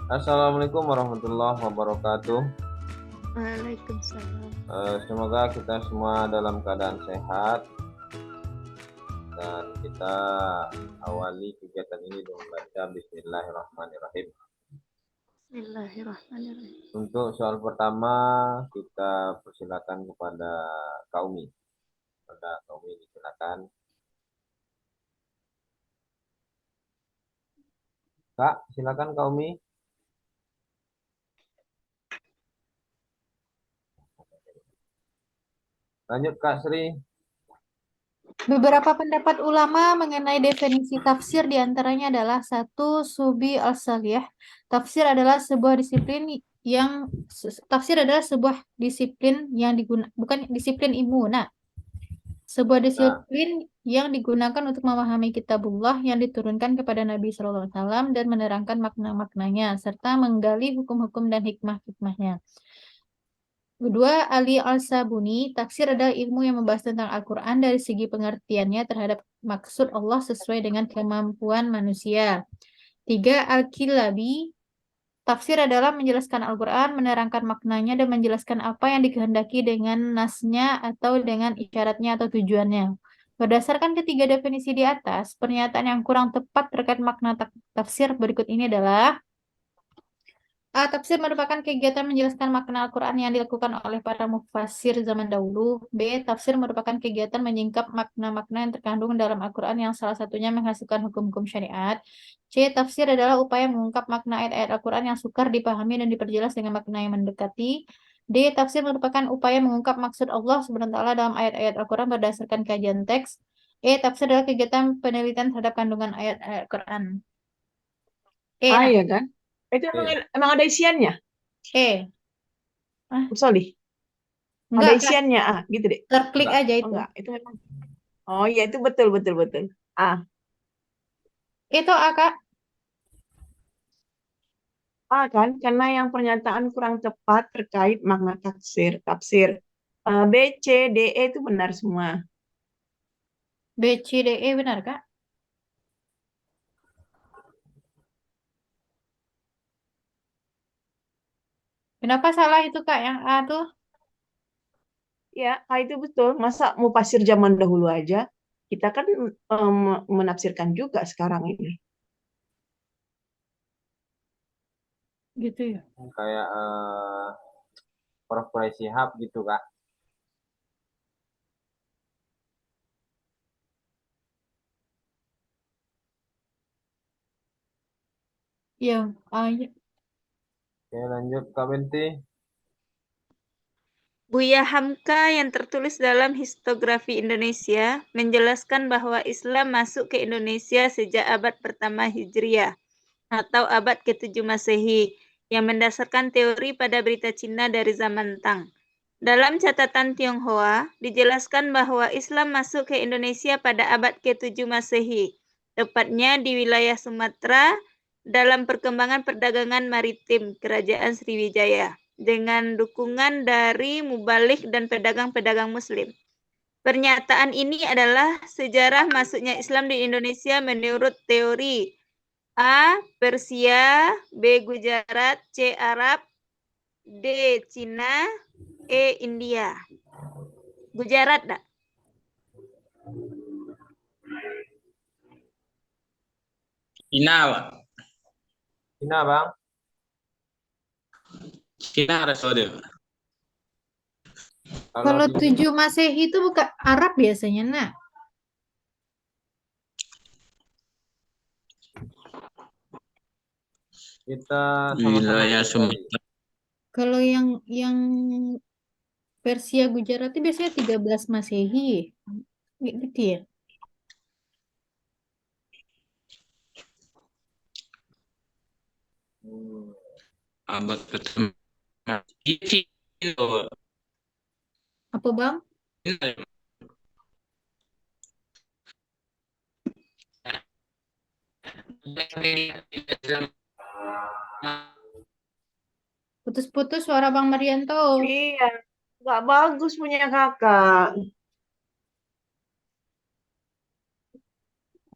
Assalamualaikum warahmatullahi wabarakatuh. Waalaikumsalam. Semoga kita semua dalam keadaan sehat dan kita awali kegiatan ini dengan baca Bismillahirrahmanirrahim. Bismillahirrahmanirrahim. Untuk soal pertama kita persilakan kepada Kaumi. Pada Kaumi silakan. Kak, silakan Kaumi. Lanjut Kak Sri. Beberapa pendapat ulama mengenai definisi tafsir diantaranya adalah satu, Subi al-Salih. Tafsir adalah sebuah disiplin yang tafsir adalah sebuah disiplin yang digunakan bukan disiplin ilmu. Nah, sebuah Nah, disiplin yang digunakan untuk memahami kitabullah yang diturunkan kepada Nabi SAW dan menerangkan makna-maknanya serta menggali hukum-hukum dan hikmah-hikmahnya. Kedua, Ali Al-Sabuni, tafsir adalah ilmu yang membahas tentang Al-Quran dari segi pengertiannya terhadap maksud Allah sesuai dengan kemampuan manusia. Tiga, Al-Kilabi, tafsir adalah menjelaskan Al-Quran, menerangkan maknanya, dan menjelaskan apa yang dikehendaki dengan nasnya atau dengan isyaratnya atau tujuannya. Berdasarkan ketiga definisi di atas, pernyataan yang kurang tepat terkait makna tafsir berikut ini adalah: A. Tafsir merupakan kegiatan menjelaskan makna Al-Quran yang dilakukan oleh para mufassir zaman dahulu. B. Tafsir merupakan kegiatan menyingkap makna-makna yang terkandung dalam Al-Quran yang salah satunya menghasilkan hukum-hukum syariat. C. Tafsir adalah upaya mengungkap makna ayat-ayat Al-Quran yang sukar dipahami dan diperjelas dengan makna yang mendekati. D. Tafsir merupakan upaya mengungkap maksud Allah SWT dalam ayat-ayat Al-Quran berdasarkan kajian teks. E. Tafsir adalah kegiatan penelitian terhadap kandungan ayat-ayat Al-Quran. Ah, Nah, iya kan? Itu oke. emang ada isiannya, E. Ah, Sorry. Ada enggak, Kak. isiannya, gitu deh. Terklik Enggak. aja Oh itu. enggak, itu memang. Oh iya, itu betul, betul, betul. Ah, Itu Kak. kan? Karena yang pernyataan kurang tepat terkait makna tafsir. Tafsir. B, C, D, E itu benar semua. B, C, D, E benar Kak? Kenapa salah itu Kak yang A tuh? Ya, itu betul. Masa mufasir zaman dahulu aja, kita kan menafsirkan juga sekarang ini. Gitu ya. Kayak Prof. Shihab gitu Kak. Ya, A ya. Oke, lanjut Kak Benti. Buya Hamka yang tertulis dalam Histografi Indonesia menjelaskan bahwa Islam masuk ke Indonesia sejak abad pertama Hijriah atau abad ke-7 Masehi yang mendasarkan teori pada berita Cina dari zaman Tang. Dalam catatan Tionghoa, dijelaskan bahwa Islam masuk ke Indonesia pada abad ke-7 Masehi, tepatnya di wilayah Sumatera dalam perkembangan perdagangan maritim Kerajaan Sriwijaya dengan dukungan dari mubalik dan pedagang-pedagang Muslim. Pernyataan ini adalah sejarah masuknya Islam di Indonesia menurut teori A. Persia, B. Gujarat, C. Arab, D. Cina, E. India. Gujarat, dah. Cina, Pak. Cina Bang. Cina ada sode. Kalau Kalau di 7 Masehi itu bukan Arab biasanya, nah. kita sama-sama Wilayah cek lagi. Sumatera. Kalau yang Persia Gujarat itu biasanya 13 Masehi. Gitu ya. Hmm. Abad pertama. Cina. Apa Bang? Putus-putus suara Bang Marianto. Iya, nggak bagus punya kakak.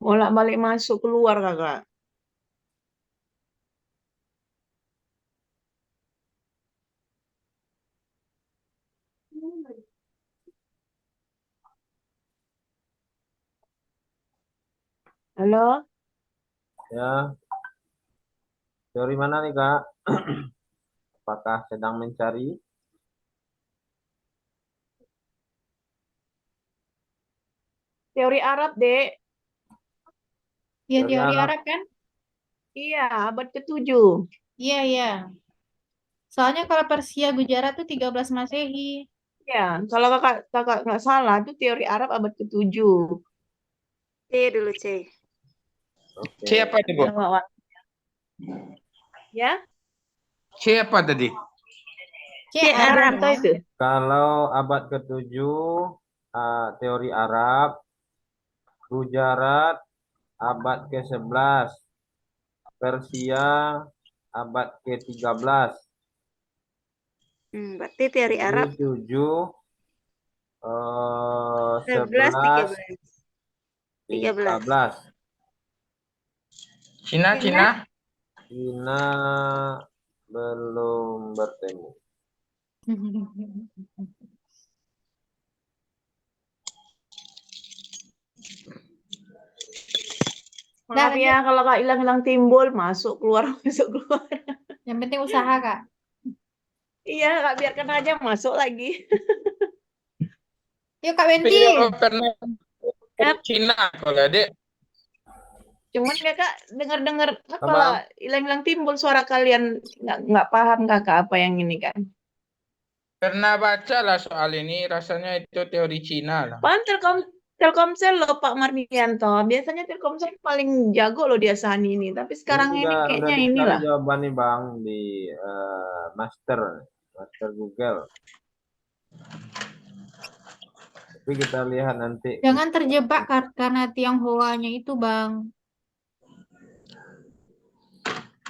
Bolak-balik masuk keluar kakak. Halo, Ya, teori mana nih Kak? Apakah sedang mencari? teori Arab, Dek. Ya, Teori teori Arab. Arab kan? Iya, abad ke-7. Iya, iya. Soalnya kalau Persia Gujarat tuh 13 Masehi. Ya, kalau kakak kakak nggak salah, itu teori Arab abad ke-7. C dulu C. Oke. Siapa itu, Bu? Ya, Siapa tadi? C C Arab. Mardianto itu. Kalau abad ke-7, teori Arab, Gujarat, abad ke-11, Persia, abad ke-13. Berarti teori Jadi Arab 7, 11, 11, 13. 13. Cina, Cina? Cina. Cina belum bertemu. Maaf ya kalau kak hilang-hilang timbul, masuk keluar masuk keluar. Yang penting usaha, Kak. Iya, kak biarkan aja masuk lagi. Yuk, Kak Wenti. Pero pernah Yap. Cina kalau adik. Cuman kakak dengar-dengar Apa? kalau hilang-hilang timbul suara kalian nggak paham kakak apa yang ini kan. Pernah baca lah soal ini, rasanya itu teori Cina lah. Paham Telkomsel loh Pak Mardianto. Biasanya Telkomsel paling jago loh dia saat ini. Tapi sekarang ini udah kayaknya dicari inilah. jawabannya Bang di Master Google. Tapi kita lihat nanti. Jangan terjebak karena Tionghoa-nya itu, Bang.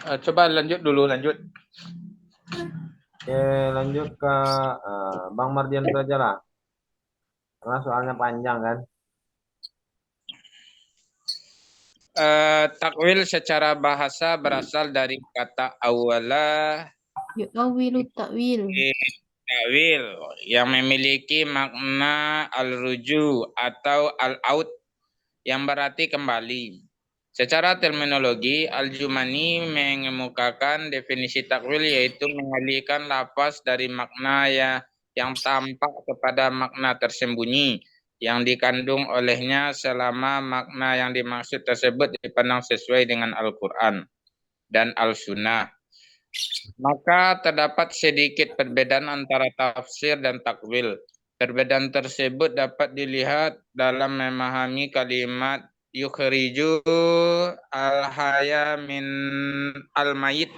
Coba lanjut dulu, lanjut. Oke, lanjut ke Bang Mardian saja lah. Karena soalnya panjang kan. Takwil secara bahasa berasal dari kata awala Yu'awilu ta'wil. takwil yang memiliki makna al-ruju atau al-aud yang berarti kembali. Secara terminologi, Al-Jumani mengemukakan definisi takwil yaitu mengalihkan lafaz dari makna yang tampak kepada makna tersembunyi yang dikandung olehnya selama makna yang dimaksud tersebut dipandang sesuai dengan Al-Quran dan Al-Sunnah. Maka terdapat sedikit perbedaan antara tafsir dan takwil. Perbedaan tersebut dapat dilihat dalam memahami kalimat yukhriju al-haya min al-mayit,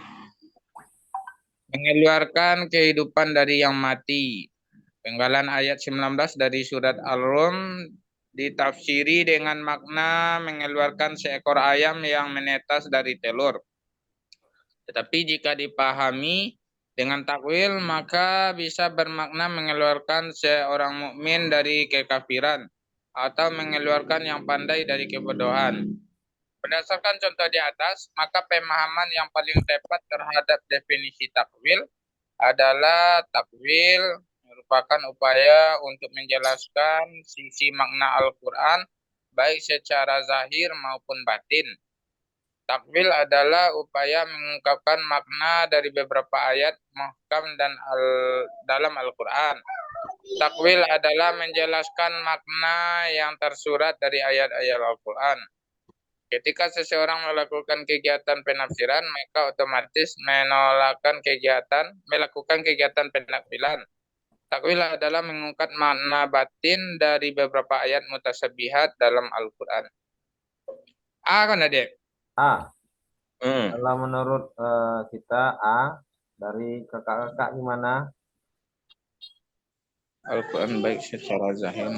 mengeluarkan kehidupan dari yang mati. Penggalan ayat 19 dari surat Al-Rum ditafsiri dengan makna mengeluarkan seekor ayam yang menetas dari telur. Tetapi jika dipahami dengan takwil, maka bisa bermakna mengeluarkan seorang mukmin dari kekafiran atau mengeluarkan yang pandai dari kebodohan. Berdasarkan contoh di atas, maka pemahaman yang paling tepat terhadap definisi takwil adalah takwil merupakan upaya untuk menjelaskan sisi makna Al-Quran baik secara zahir maupun batin. Takwil adalah upaya mengungkapkan makna dari beberapa ayat muhkam dan dalam Al-Quran. Takwil adalah menjelaskan makna yang tersurat dari ayat-ayat Al-Quran. Ketika seseorang melakukan kegiatan penafsiran, maka otomatis melakukan kegiatan penakwilan. Takwil adalah mengungkap makna batin dari beberapa ayat mutasyabihat dalam Al-Quran. Kan adik? A. Kalau menurut kita A, dari kakak-kakak gimana? Al-Quran baik secara zahir.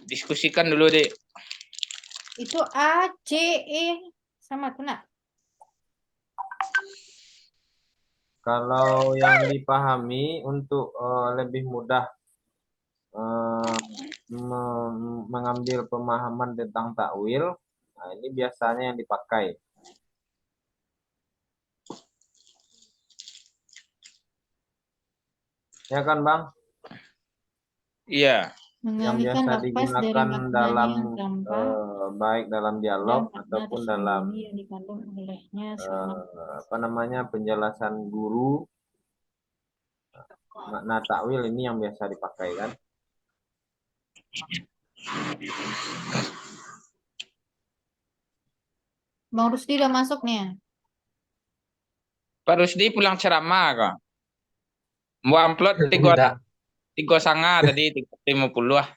Diskusikan dulu, Dek. Itu A, C, E sama tuh, nak. Kalau yang dipahami untuk lebih mudah mengambil pemahaman tentang takwil, nah ini biasanya yang dipakai. Ya kan, Bang? Iya. Yang Mengalihkan biasa lafaz dari digunakan maknanya dalam yang tampak baik dalam dan dialog makna ataupun dalam tersembunyi yang dikandung olehnya selama penjelasan guru, makna takwil ini yang biasa dipakai kan. Bang Rusdi udah masuk nih ya? Pak Rusdi pulang ceramah kok. Mau upload Enggak. 3,5 tadi 350 ah.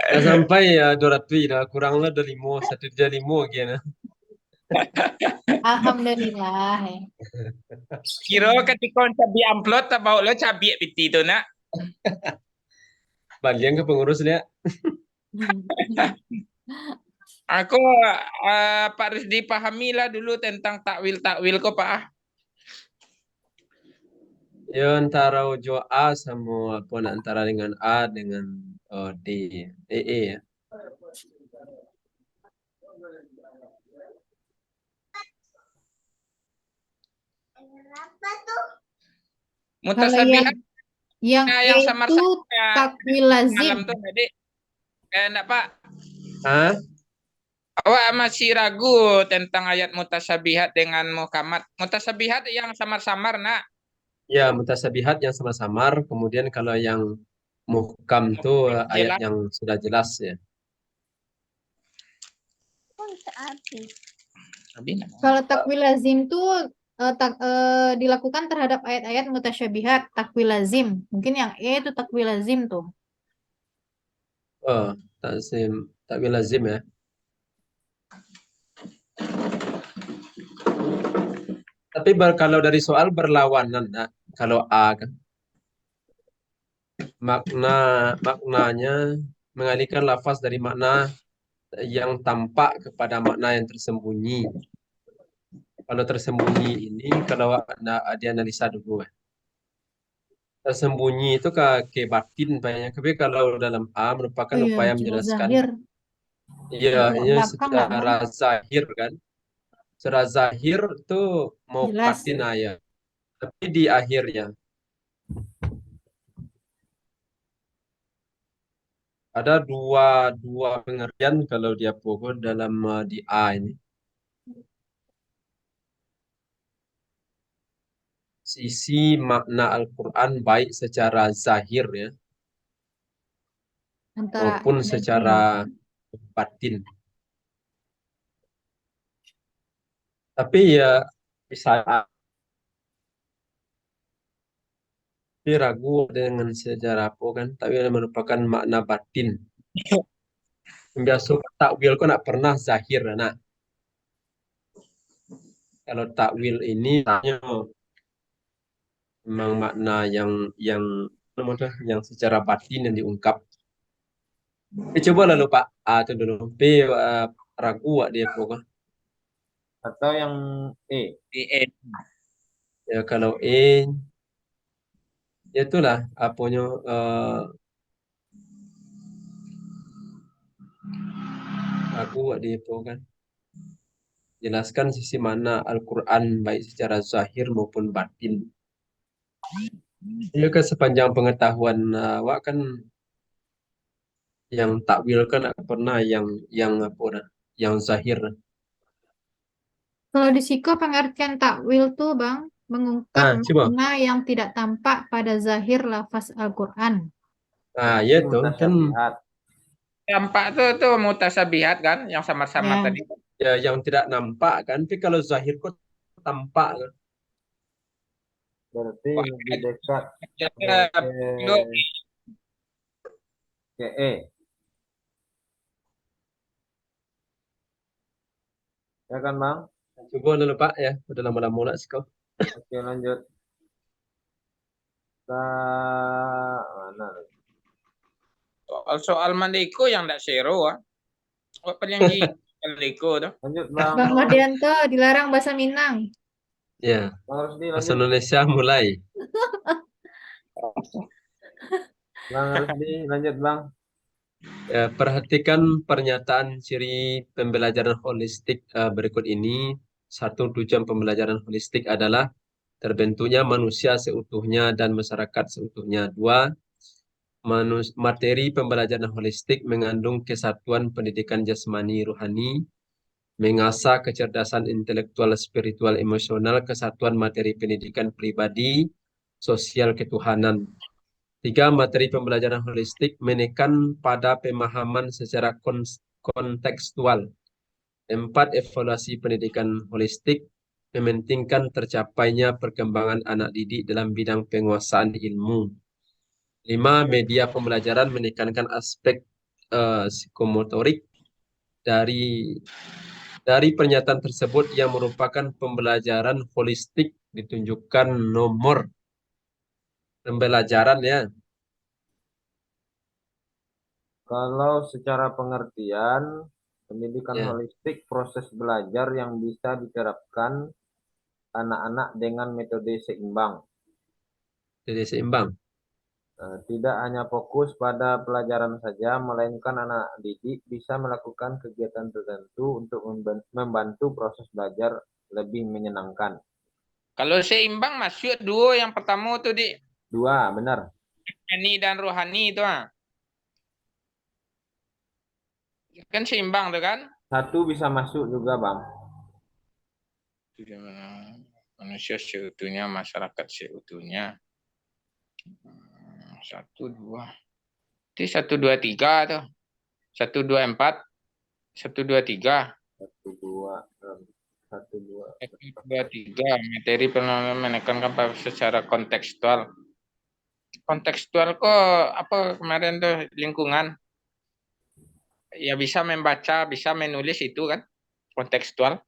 Nggak sampai ya 200 dah. Kuranglah udah 5, 1,5 gini. Alhamdulillah ya. Kira ketika cabi upload tak bawa lo cabi piti tu nak. Balian ke pengurus dia. Aku Pak Rusdi pahamilah dulu tentang takwil kok Pak. Ya antara ujo A sama apa antara dengan A dengan D. Ya. Kalau Mutasabihat yang yang E itu samar-samar takwil lazim. malam tuh tadi. Enggak Pak. Hah? Awak masih ragu tentang ayat mutasabihat dengan muhkamat. Mutasabihat yang samar-samar nak. Ya, mutasabihat yang samar-samar. Kemudian kalau yang muhkam tuh ayat Jelas. yang sudah jelas ya. Kalau takwil lazim tuh dilakukan terhadap ayat-ayat mutasyabihat, takwil lazim. Mungkin yang E itu takwil lazim tuh. Oh, takwil lazim ya. Tapi kalau dari soal berlawanan, nah, kalau A kan maknanya mengalihkan lafaz dari makna yang tampak kepada makna yang tersembunyi. Kalau tersembunyi ini kalau dianalisa dulu ya. Tersembunyi itu ke batin banyak, tapi kalau dalam A merupakan Oh iya, upaya secara menjelaskan. zahir. Iya, Kalau ini belakang nggak secara zahir kan. Secara zahir tuh mau Jelas. batin ayat. Tapi di akhirnya ada dua pengertian kalau dia pokok dalam di A ini. Sisi makna Al-Quran baik secara zahir ya Antara maupun dan secara batin. Tapi ya bisa ragu dengan sejarah apa kan, tapi merupakan makna batin. Biasa takwil kok nak pernah zahir nah. Kalau takwil ini memang makna yang secara batin yang diungkap. Coba lalu Pak itu dulu. Ragu dia pokok. Atau yang E. Ya kalau E ya itulah apanya aku dia pokok kan. Jelaskan sisi mana Al-Quran baik secara zahir maupun batin. Ya kan sepanjang pengetahuan awak kan yang takwil kan pernah yang apa dah, yang zahir. Kalau di Siko pengertian takwil tuh Bang mengungkap Coba. makna yang tidak tampak pada zahir lafaz Al-Quran. Ya tuh kan Mutasabihat. Tampak tuh mutasabihat kan yang samar-samar Ya. tadi. ya yang tidak nampak kan, tapi kalau zahir kok tampak kan. Berarti lebih dekat Ya, ke E. Ya kan, Bang? Coba dulu Pak ya, udah lama-lama lah sih kau. Oke, lanjut. Mana? soal mandeko yang tidak seru ah. Apa yang di mandeko tuh? Lanjut, Bang. Bang Mardianto dilarang bahasa Minang. Ya, Bang Rusdi, bahasa lanjut. Indonesia mulai. Bang Rusdi, lanjut, Bang. Ya, perhatikan pernyataan ciri pembelajaran holistik berikut ini. Satu tujuan pembelajaran holistik adalah terbentuknya manusia seutuhnya dan masyarakat seutuhnya. 2. Materi pembelajaran holistik mengandung kesatuan pendidikan jasmani rohani, mengasah kecerdasan intelektual, spiritual, emosional, kesatuan materi pendidikan pribadi, sosial ketuhanan. 3. Materi pembelajaran holistik menekan pada pemahaman secara kontekstual. 4. Evaluasi pendidikan holistik mementingkan tercapainya perkembangan anak didik dalam bidang penguasaan ilmu. 5. Media pembelajaran menekankan aspek psikomotorik dari pernyataan tersebut yang merupakan pembelajaran holistik ditunjukkan nomor pembelajaran ya. Kalau secara pengertian, pendidikan Ya. holistik proses belajar yang bisa diterapkan anak-anak dengan metode seimbang. Jadi seimbang. Tidak hanya fokus pada pelajaran saja, melainkan anak didik bisa melakukan kegiatan tertentu untuk membantu proses belajar lebih menyenangkan. Kalau seimbang masuk dua yang pertama tuh di 2, benar. jasmani dan rohani itu kan seimbang tuh kan. 1 bisa masuk juga, Bang. Manusia seutuhnya, masyarakat seutuhnya. 1, 2. Itu 1, 2, 3 tuh. 1, 2, 4. 1, 2, 3. 1, 2, 1, 2. 1, 2, 3. Materi menekankan secara kontekstual. Kontekstual kok apa kemarin tuh lingkungan. Ya bisa membaca, bisa menulis itu kan. Kontekstual.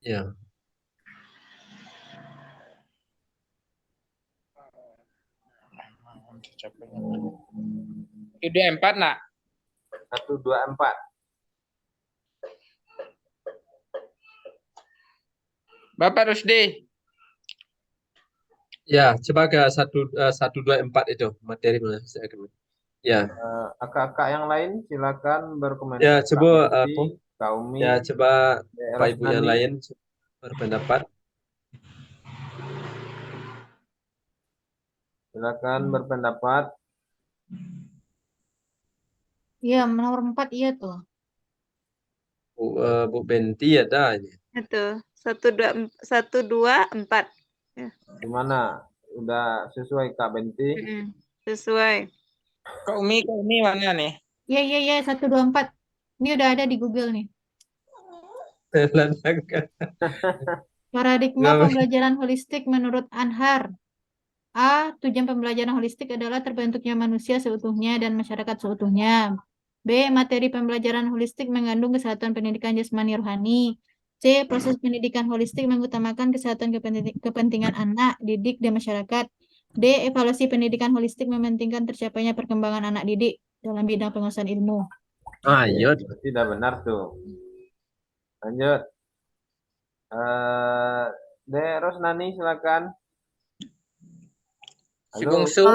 Ya. Itu 4 nak. 1, 2, 4. Bapak Rusdi. Ya, coba ke 1, 2, 4 itu materi mana? Ya. Kakak-kakak yang lain silakan berkomentar. Ya, coba Kak Umi, ya coba Pak Ibu yang Rosnani. lain berpendapat. Silakan berpendapat. Iya, nomor 4 iya tuh. Bu Benti ada ini. Itu 1, 2, 4. Gimana? Udah sesuai Kak Benti? Sesuai. Kak Umi mana nih? Iya, 1, 2, 4. Ini udah ada di Google nih. Paradigma pembelajaran holistik menurut Anhar. A. Tujuan pembelajaran holistik adalah terbentuknya manusia seutuhnya dan masyarakat seutuhnya. B. Materi pembelajaran holistik mengandung kesehatan pendidikan jasmani rohani. C. Proses pendidikan holistik mengutamakan kesehatan kepentingan anak, didik, dan masyarakat. D. Evaluasi pendidikan holistik mementingkan tercapainya perkembangan anak didik dalam bidang penguasaan ilmu. Iya. Tidak benar tuh. Lanjut. Dek Rosnani silakan. Si Halo. Bungsu.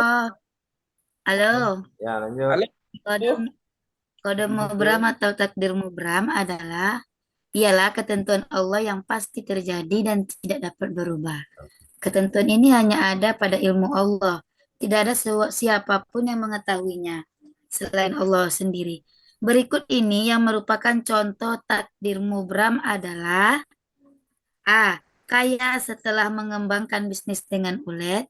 Halo. Ya, lanjut. Kode mubram atau takdir mubram ialah ketentuan Allah yang pasti terjadi dan tidak dapat berubah. Ketentuan ini hanya ada pada ilmu Allah. Tidak ada siapapun yang mengetahuinya selain Allah sendiri. Berikut ini yang merupakan contoh takdir mubram adalah A. Kaya setelah mengembangkan bisnis dengan ulet.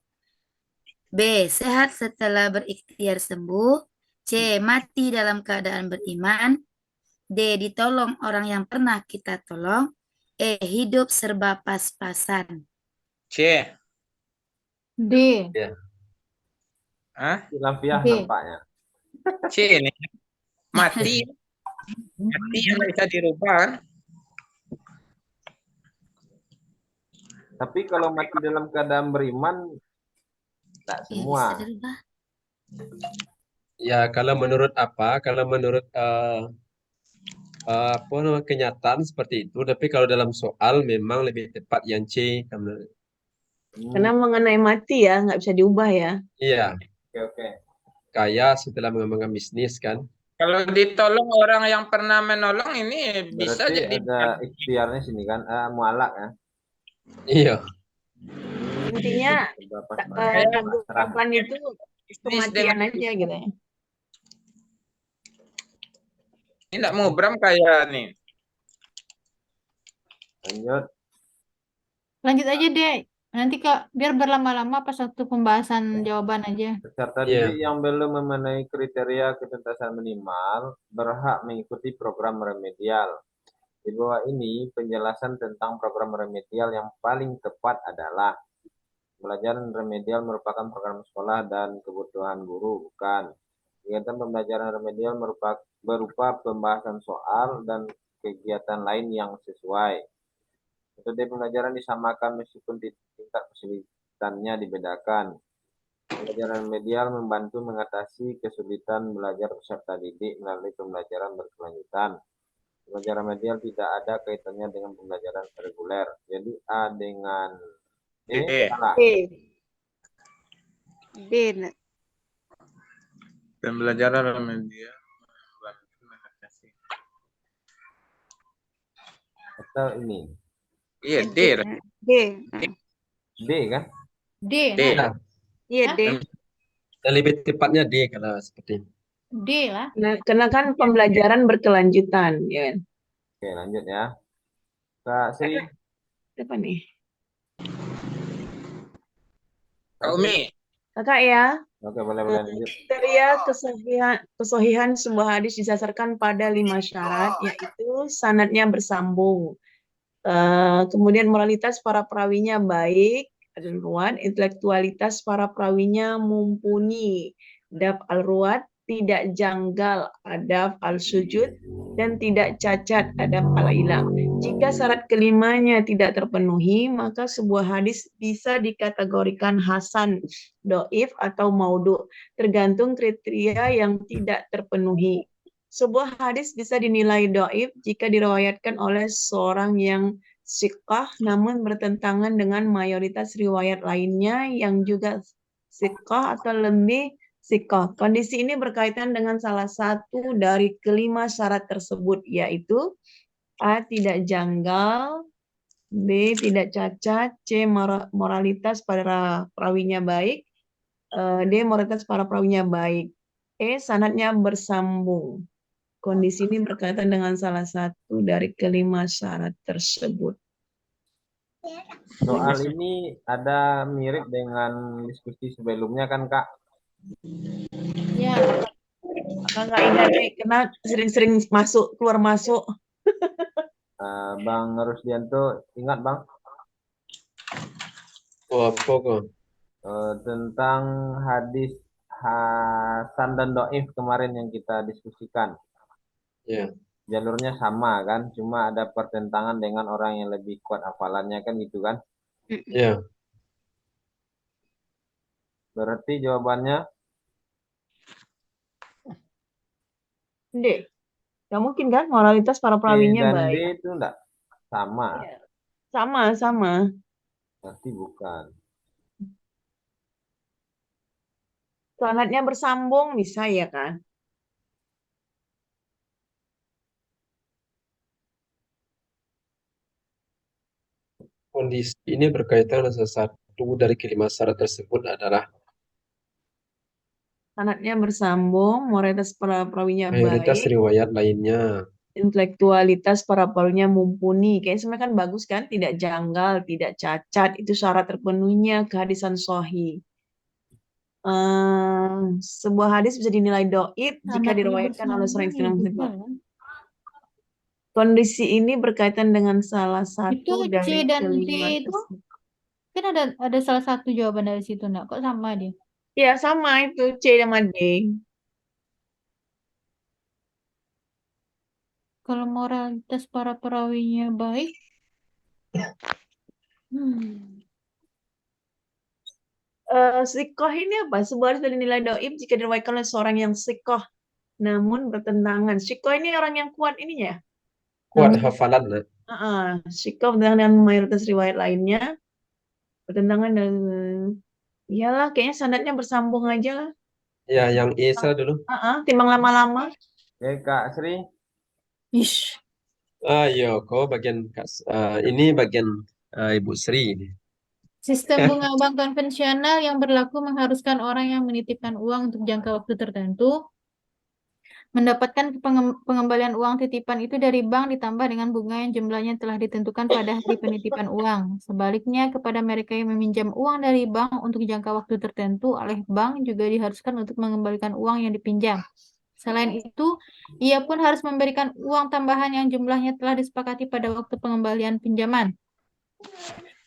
B. Sehat setelah berikhtiar sembuh. C. Mati dalam keadaan beriman. D. Ditolong orang yang pernah kita tolong. E. Hidup serba pas-pasan. C. D. Ya. Lafiah D. nampaknya. C ini. Mati. Mati yang bisa dirubah kan? Tapi kalau mati dalam keadaan beriman, tak semua. Ya, kalau menurut kenyataan seperti itu, tapi kalau dalam soal memang lebih tepat yang C. Karena mengenai mati ya, nggak bisa diubah ya. Iya, Oke. kaya setelah mengembangkan bisnis kan. Kalau ditolong orang yang pernah menolong ini bisa Berarti jadi ada ikhtiarnya sini kan, mualak ya. Iya. Intinya Beberapa kayak tanggapan itu bisnis kematian dengan aja gitu ya. ini enggak mau Bram kayak nih. Lanjut. Lanjut aja deh. Nanti Kak, biar berlama-lama pas waktu pembahasan jawaban aja. Peserta Iya. didik yang belum memenuhi kriteria ketuntasan minimal berhak mengikuti program remedial. Di bawah ini, penjelasan tentang program remedial yang paling tepat adalah pembelajaran remedial merupakan program sekolah dan kebutuhan guru, bukan. Kegiatan pembelajaran remedial berupa pembahasan soal dan kegiatan lain yang sesuai. Metode pembelajaran disamakan meskipun tingkat kesulitannya dibedakan. Pembelajaran remedial membantu mengatasi kesulitan belajar peserta didik melalui pembelajaran berkelanjutan. Pembelajaran remedial tidak ada kaitannya dengan pembelajaran reguler. Jadi A dengan D salah. D. Nak. Pembelajaran remedial membantu mengatasi. Atau ini Iya, D. D. D kan? D, D. nah. Iya, D. Dan lebih tepatnya D kalau seperti ini. D lah. Nah, karena kan pembelajaran berkelanjutan, ya kan? Oke, lanjut ya. Kak Sri, Apa nih? Kak Umi. Kakak ya, oke boleh lanjut. kriteria kesohihan sebuah hadis didasarkan pada 5 syarat, yaitu sanadnya bersambung, kemudian moralitas para perawinya baik, ada ruwat, intelektualitas para perawinya mumpuni, adab al-ruwat, tidak janggal, adab al-sujud, dan tidak cacat, adab al-ilam. Jika syarat kelimanya tidak terpenuhi, maka sebuah hadis bisa dikategorikan hasan, doif, atau maudhu, tergantung kriteria yang tidak terpenuhi. Sebuah hadis bisa dinilai doif jika diriwayatkan oleh seorang yang siqah namun bertentangan dengan mayoritas riwayat lainnya yang juga siqah atau lebih siqah. Kondisi ini berkaitan dengan salah satu dari kelima syarat tersebut, yaitu A. Tidak janggal, B. Tidak cacat, C. Moralitas para perawinya baik, D. Moralitas para perawinya baik, E. Sanadnya bersambung. Kondisi ini berkaitan dengan salah satu dari kelima syarat tersebut. Soal ini ada mirip dengan diskusi sebelumnya kan Kak? Ya. Kakak ingat nih, karena sering-sering keluar masuk. Bang Rusdianto, ingat Bang? Oh, apa kok? Tentang hadis Hasan dan Doif kemarin yang kita diskusikan. Ya. Jalurnya sama kan, cuma ada pertentangan dengan orang yang lebih kuat hafalannya kan gitu kan. Ya. Berarti jawabannya D. Gak mungkin kan moralitas para D perawinya dan D baik. itu enggak sama. Sama. Berarti bukan. Sanadnya bersambung bisa ya kan? Kondisi ini berkaitan dengan salah satu dari kelima syarat tersebut adalah Sanadnya bersambung, moralitas para perawinya mayoritas baik, riwayat lainnya. intelektualitas para perawinya mumpuni. Kayaknya sebenarnya kan bagus kan? Tidak janggal, tidak cacat. Itu syarat terpenuhnya kehadisan sahih. Sebuah hadis bisa dinilai doib jika Sanadnya diriwayatkan oleh seorang bersambung istri ya muslim. bisa lah. Kondisi ini berkaitan dengan salah Itu satu C dari dan D kelima itu tersebut. kan ada salah satu jawaban dari situ, nak. Kok sama dia? Ya sama itu C sama D. Kalau moralitas para perawinya baik, Sikoh ini apa? Sebuah hadis dinilai doib jika diriwayatkan oleh seorang yang sikoh namun bertentangan. Sikoh ini orang yang kuat ininya. Kuat Namun, hafalan. sikoh bertentangan dengan mayoritas riwayat lainnya. Bertentangan dan iyalah kayaknya sanadnya bersambung aja lah. Ya, yang E salah dulu. Timbang lama-lama. Oke, Kak Sri. Ish. Ayo, kau ini bagian Ibu Sri ini. Sistem bunga bank konvensional yang berlaku mengharuskan orang yang menitipkan uang untuk jangka waktu tertentu mendapatkan pengembalian uang titipan itu dari bank ditambah dengan bunga yang jumlahnya telah ditentukan pada hari penitipan uang. Sebaliknya, kepada mereka yang meminjam uang dari bank untuk jangka waktu tertentu oleh bank juga diharuskan untuk mengembalikan uang yang dipinjam. Selain itu, ia pun harus memberikan uang tambahan yang jumlahnya telah disepakati pada waktu pengembalian pinjaman.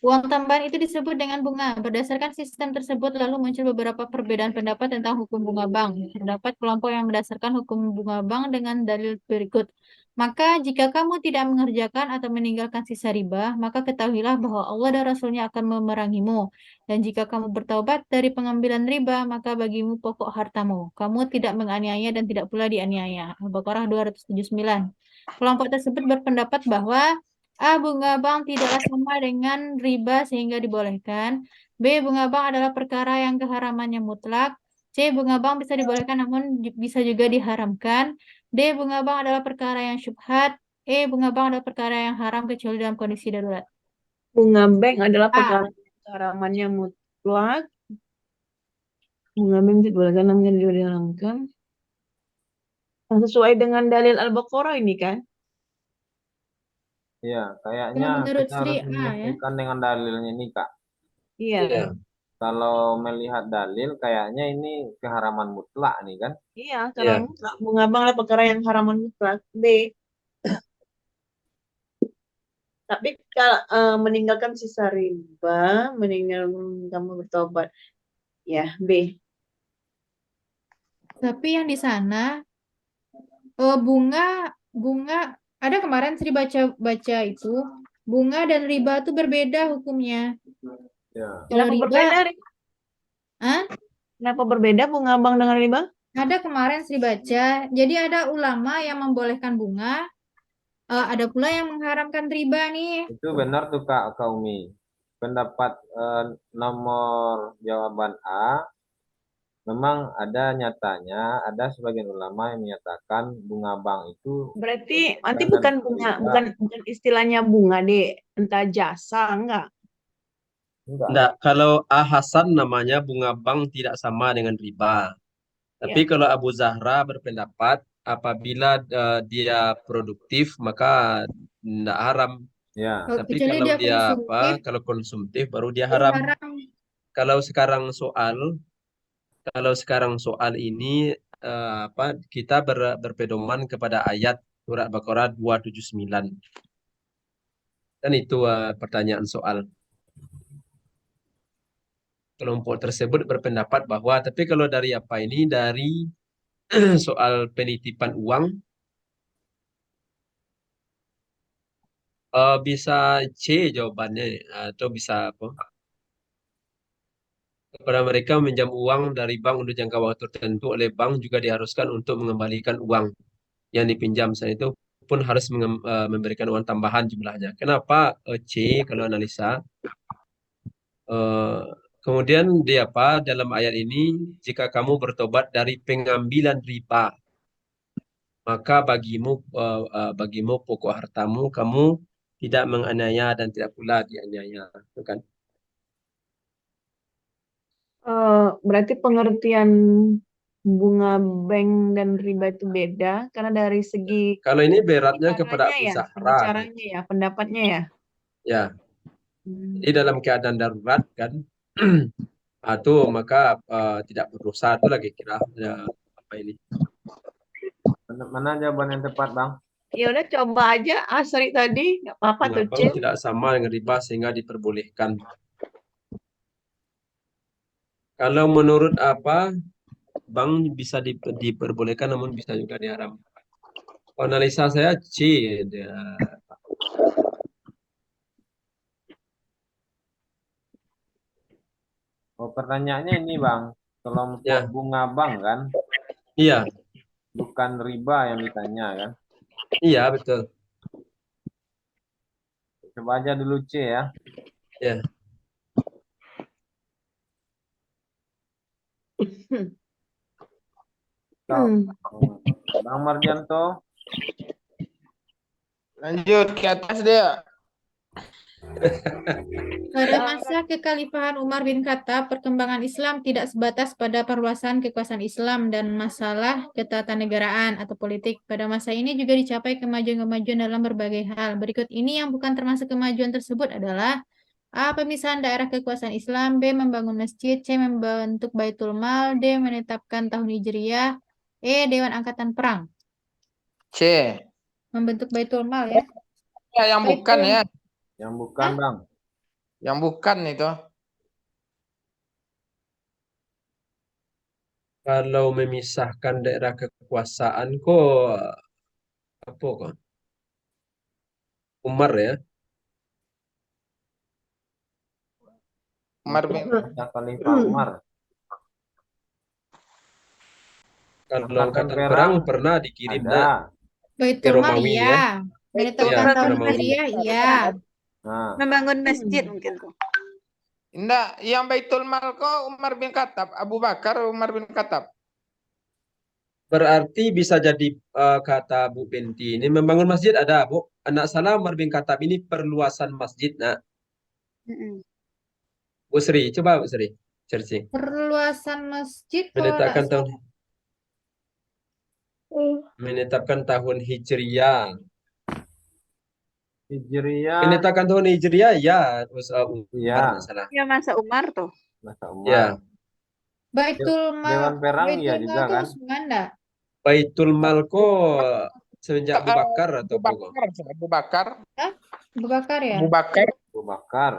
Uang tambahan itu disebut dengan bunga. Berdasarkan sistem tersebut, lalu muncul beberapa perbedaan pendapat tentang hukum bunga bank. Terdapat kelompok yang berdasarkan hukum bunga bank dengan dalil berikut. Maka jika kamu tidak mengerjakan atau meninggalkan sisa riba, maka ketahuilah bahwa Allah dan Rasulnya akan memerangimu. Dan jika kamu bertaubat dari pengambilan riba, maka bagimu pokok hartamu. Kamu tidak menganiaya dan tidak pula dianiaya. Al-Baqarah 279. Kelompok tersebut berpendapat bahwa A. Bunga bank tidaklah sama dengan riba sehingga dibolehkan. B. Bunga bank adalah perkara yang keharamannya mutlak. C. Bunga bank bisa dibolehkan namun bisa juga diharamkan. D. Bunga bank adalah perkara yang syubhat. E. Bunga bank adalah perkara yang haram kecuali dalam kondisi darurat. Bunga bank adalah A. perkara yang keharamannya mutlak. Bunga bank dibolehkan namun juga diharamkan. Nah, sesuai dengan dalil Al-Baqarah ini kan? Ya, Kalau kayaknya menurut kita Sri harus A ya. menyesuaikan dengan dalilnya ini, Kak. Iya. Iya. Kalau melihat dalil, kayaknya ini keharaman mutlak nih kan? Iya, Iya. kalau mutlak. Bunga bank adalah perkara yang haraman mutlak. B. Tapi kalau meninggalkan sisa riba, kamu bertobat. Ya, B. Tapi yang di sana bunga ada kemarin Sri baca itu bunga dan riba itu berbeda hukumnya. Ya. Kalau Kenapa riba, berbeda? Hah? Kenapa berbeda bunga bank dengan riba? Ada kemarin Sri baca. Jadi ada ulama yang membolehkan bunga, ada pula yang mengharamkan riba nih. Itu benar tuh Kak Kaumi. Pendapat nomor jawaban A, memang ada nyatanya, ada sebagian ulama yang menyatakan bunga bank itu Berarti nanti dan bukan bunga, riba. bukan istilahnya bunga deh, entah jasa enggak? Enggak, kalau A. Hasan namanya bunga bank tidak sama dengan riba. Tapi Iya. kalau Abu Zahra berpendapat apabila dia produktif maka tidak haram. Ya. Tapi Kecuali kalau dia dia konsumtif, kalau konsumtif baru dia itu haram. haram. Kalau sekarang soal ini kita berpedoman kepada ayat surat Baqarah 279. Dan itu pertanyaan soal. Kelompok tersebut berpendapat bahwa tapi kalau dari apa ini dari soal penitipan uang bisa C jawabannya atau bisa apa? Kepada mereka meminjam uang dari bank untuk jangka waktu tertentu oleh bank juga diharuskan untuk mengembalikan uang yang dipinjam. Selain itu pun harus memberikan uang tambahan jumlahnya. Kenapa C kalau analisa? Kemudian dia apa dalam ayat ini jika kamu bertobat dari pengambilan riba maka bagimu pokok hartamu kamu tidak menganiaya dan tidak pula dianiaya, itu kan? Berarti pengertian bunga bank dan riba itu beda karena dari segi Kalau ini beratnya kepada caranya Abu ya, Zahra, caranya ya, pendapatnya ya. ya. Jadi dalam keadaan darurat kan, itu maka tidak berdosa itu lagi kira apa ini? Mana jawaban yang tepat, Bang? Ya udah coba aja Asri tadi, nggak apa-apa tuh Mengapa C. tidak sama dengan riba sehingga diperbolehkan? Kalau menurut apa bank bisa diperbolehkan namun bisa juga diharamkan. Analisa saya C. Oh, pertanyaannya ini, Bang. Kelompok Ya. bunga bank kan? Iya, Bukan riba yang ditanya kan? iya betul. Coba aja dulu C ya. Ya. Kalau Bang Mardianto. Lanjut ke atas dia. Pada masa kekhalifahan Umar bin Khattab, perkembangan Islam tidak sebatas pada perluasan kekuasaan Islam dan masalah ketatanegaraan atau politik. Pada masa ini juga dicapai kemajuan-kemajuan dalam berbagai hal. Berikut ini yang bukan termasuk kemajuan tersebut adalah A. Pemisahan daerah kekuasaan Islam, B. Membangun masjid, C. Membentuk Baitul Mal, D. Menetapkan tahun Hijriah, E. Dewan Angkatan Perang. C. Membentuk Baitul Mal ya. Ya, yang bukan Baitul- ya. Yang bukan, Hah? Bang. Yang bukan itu. Kalau memisahkan daerah kekuasaan kok apa kok? Umar ya. Umar bin Masa Khalifah Umar. Kalau Angkatan angkatan perang perang pernah dikirim ada. Baitul Mal Romawi, iya. ya. Menetapkan Iya, tahun Romawi. Hijriah iya. Nah, Membangun masjid mungkin tuh. Enggak, yang Baitul Mal kok Umar bin Khattab, Abu Bakar Umar bin Khattab. Berarti bisa jadi kata Bu Benti ini membangun masjid ada, Bu. Anak salah Umar bin Khattab ini perluasan masjid. Nah, Mm-mm. Bu Sri, coba Bu Sri searching. Perluasan masjid kalau nggak Menetapkan tahun salah. menetapkan tahun Hijriah. Hijriah. Menetapkan tahun Hijriah ya, Umar Iya. nggak salah. Ya masa Umar tuh. Masa Ya, Umar. Baitul Mal, Dewan Perang iya Baitul juga Mal tuh kan? Utsman nggak? Baitul Mal kok semenjak Abu Bakar atau Abu apa kok? Bakar, Abu Bakar, Abu Bakar ya? Abu Bakar. Abu Bakar.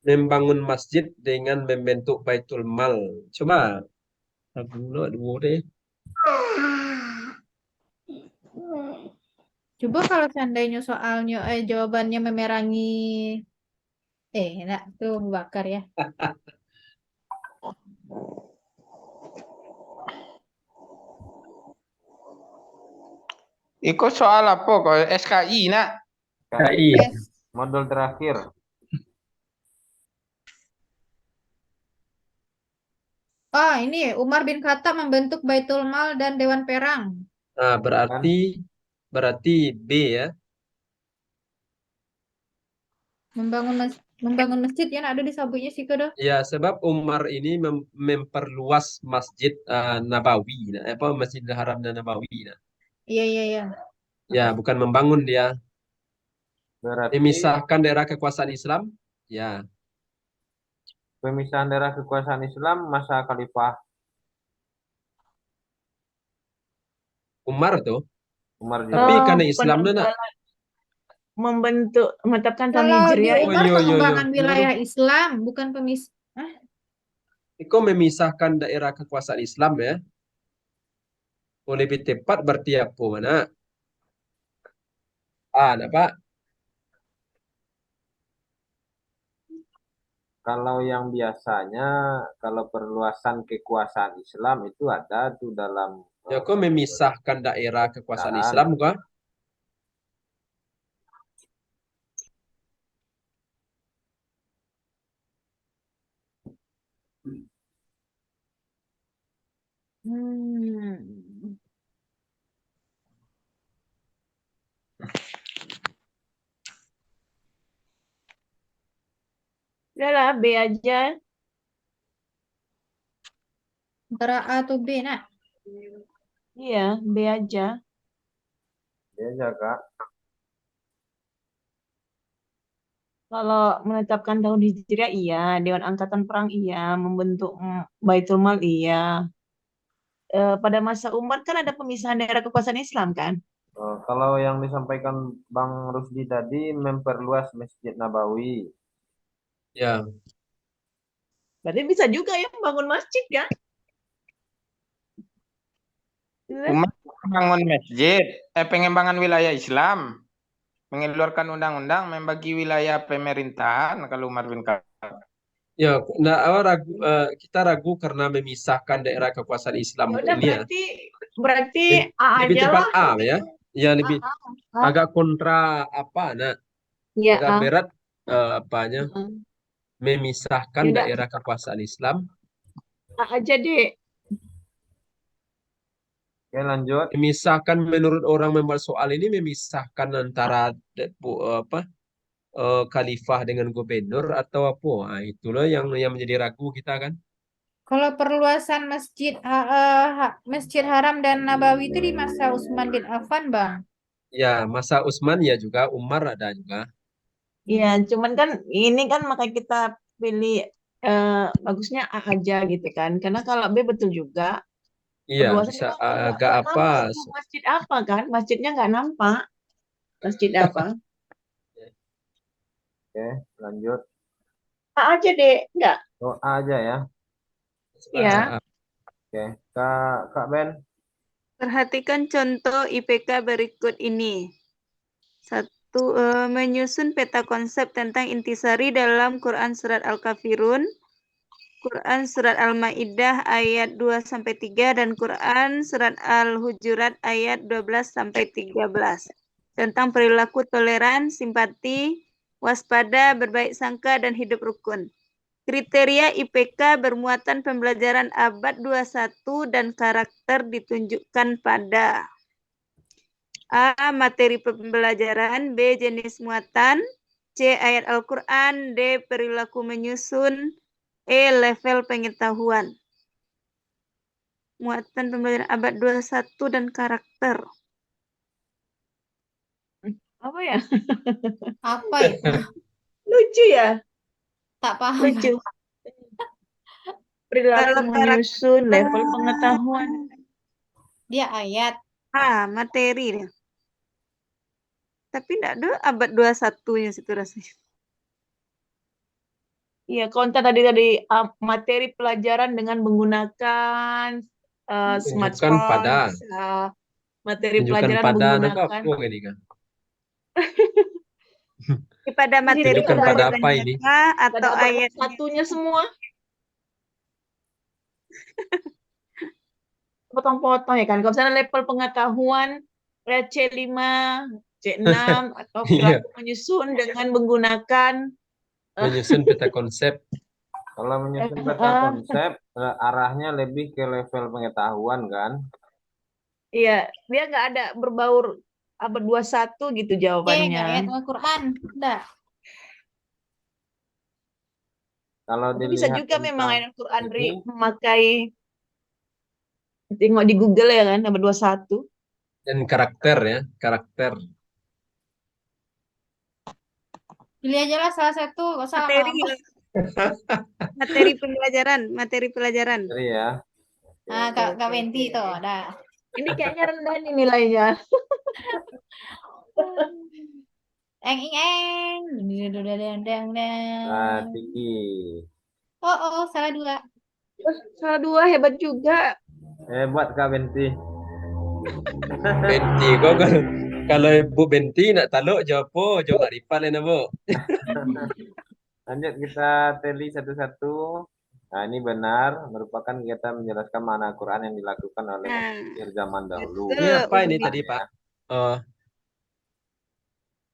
Membangun masjid dengan membentuk Baitul Mal. Coba dulu deh. Coba kalau seandainya soalnya jawabannya memerangi enggak tuh Abu Bakar ya. Ikut soal apa kok? SKI nak. KI. Yes. Modul terakhir. Oh, ini Umar bin Khattab membentuk Baitul Mal dan Dewan Perang. Nah, berarti B ya. Membangun masjid yang ada di sabuknya sih Kodo. Ya, sebab Umar ini memperluas Masjid Nabawi, nah, apa Masjidil Haram dan Nabawi. Nah. Iya, iya, iya. Ya, bukan membangun dia. Berarti Memisahkan daerah kekuasaan Islam. Ya, pemisahan daerah kekuasaan Islam masa Khalifah Umar tuh. Umar juga. Tapi karena Islamnya nak. Menetapkan tahun Kalau di Hijriah Umar Oh, iya, iya, pengembangan iya. wilayah Islam, bukan Kok memisahkan daerah kekuasaan Islam ya? Oh, lebih tepat berarti apa mana? Nah, Pak. Kalau yang biasanya kalau perluasan kekuasaan Islam itu ada tuh dalam Ya, kok memisahkan daerah kekuasaan pemerintahan. Islam kok? Udah lah, B aja. antara A atau B, nak? Iya, B aja. Ya, jaga. Kalau menetapkan tahun Hijriah iya, Dewan Angkatan Perang iya, membentuk Baitul Mal iya. Pada masa Umar kan ada pemisahan daerah kekuasaan Islam kan? Kalau yang disampaikan Bang Rusdi tadi memperluas Masjid Nabawi. Ya, Berarti bisa juga ya membangun masjid kan? Umar bangun masjid, pengembangan wilayah Islam, mengeluarkan undang-undang, membagi wilayah pemerintahan kalau Umar bin Khattab. ya. Nah, kita ragu karena memisahkan daerah kekuasaan Islam Ya udah ini ya. berarti A Lebih aja tepat lah. A ya. Ya lebih agak kontra apa? Nah, Iya, agak A. berat apanya? Memisahkan Yaudah. daerah kekuasaan Islam A aja deh. Oke, lanjut. Memisahkan menurut orang membuat soal ini memisahkan antara khalifah dengan gubernur atau apa? Nah, itulah yang menjadi ragu kita kan. Kalau perluasan Masjid Haram dan Nabawi itu di masa Utsman bin Affan, Bang. Ya, masa Utsman ya juga, Umar ada juga. Iya, cuman kan ini kan makanya kita pilih bagusnya A aja gitu kan. Karena kalau B betul juga. Iya, Perluasan bisa memang agak nggak apa? nampak itu masjid apa kan? Masjidnya nggak nampak. Masjid apa? Oke, lanjut. A aja deh, enggak? Doa aja ya. Iya. Oke, Kak Ben. Perhatikan contoh IPK berikut ini. 1. Menyusun peta konsep tentang intisari dalam Quran Surat Al-Kafirun, Quran Surat Al-Ma'idah ayat 2-3, dan Quran Surat Al-Hujurat ayat 12-13. Tentang perilaku toleran, simpati, waspada, berbaik sangka, dan hidup rukun. Kriteria IPK bermuatan pembelajaran abad 21 dan karakter ditunjukkan pada A. Materi pembelajaran, B. Jenis muatan, C. Ayat Al-Quran, D. Perilaku menyusun, E. Level pengetahuan. Muatan pembelajaran abad 21 dan karakter. Apa ya? Apa itu? Lucu ya? Tak paham. Lucu. Perilaku Kalau menyusun, level pengetahuan. Dia ayat. Materi dia. Tapi enggak ada abad 21-nya situ rasanya. Iya, konten tadi materi pelajaran dengan menggunakan Tunjukkan smartphone, pada. materi Tunjukkan pelajaran pada menggunakan. apa ini kan? Pada materi Tunjukkan pada apa pembelajarannya ini? kah, Ada atau abad ayat satunya semua. Potong-potong ya kan. Kalau misalnya level pengetahuan C5, C6 atau Iya, perilaku menyusun dengan menggunakan menyusun peta konsep. Kalau menyusun peta konsep, arahnya lebih ke level pengetahuan kan? iya, dia nggak ada berbaur abad 21 gitu Nggak jawabannya. ayat Al-Quran. Enggak. Kalau Tapi bisa dilihat juga memang tentang ayat Al-Quran ini, memakai, tengok di Google ya kan, abad 21. Dan karakter ya, karakter. Pilih aja lah salah satu. Gak usah materi lama-lama. materi pelajaran. jadi ya. Nah, Kak Benti tuh. Dah. Ini kayaknya rendah nih nilainya. Eng eng eng. Deng deng deng. Strategi. Oh, salah 2. Salah 2, hebat juga. Hebat Kak Benti. Benti kok kalau Ibu Benti nak taluk jawab apa? Jawab Arifan lah Bu. Lanjut kita teli satu-satu. Nah, ini benar, merupakan kegiatan menjelaskan makna Quran yang dilakukan oleh penafsir zaman dahulu. betul. Ini apa ini tadi Pak?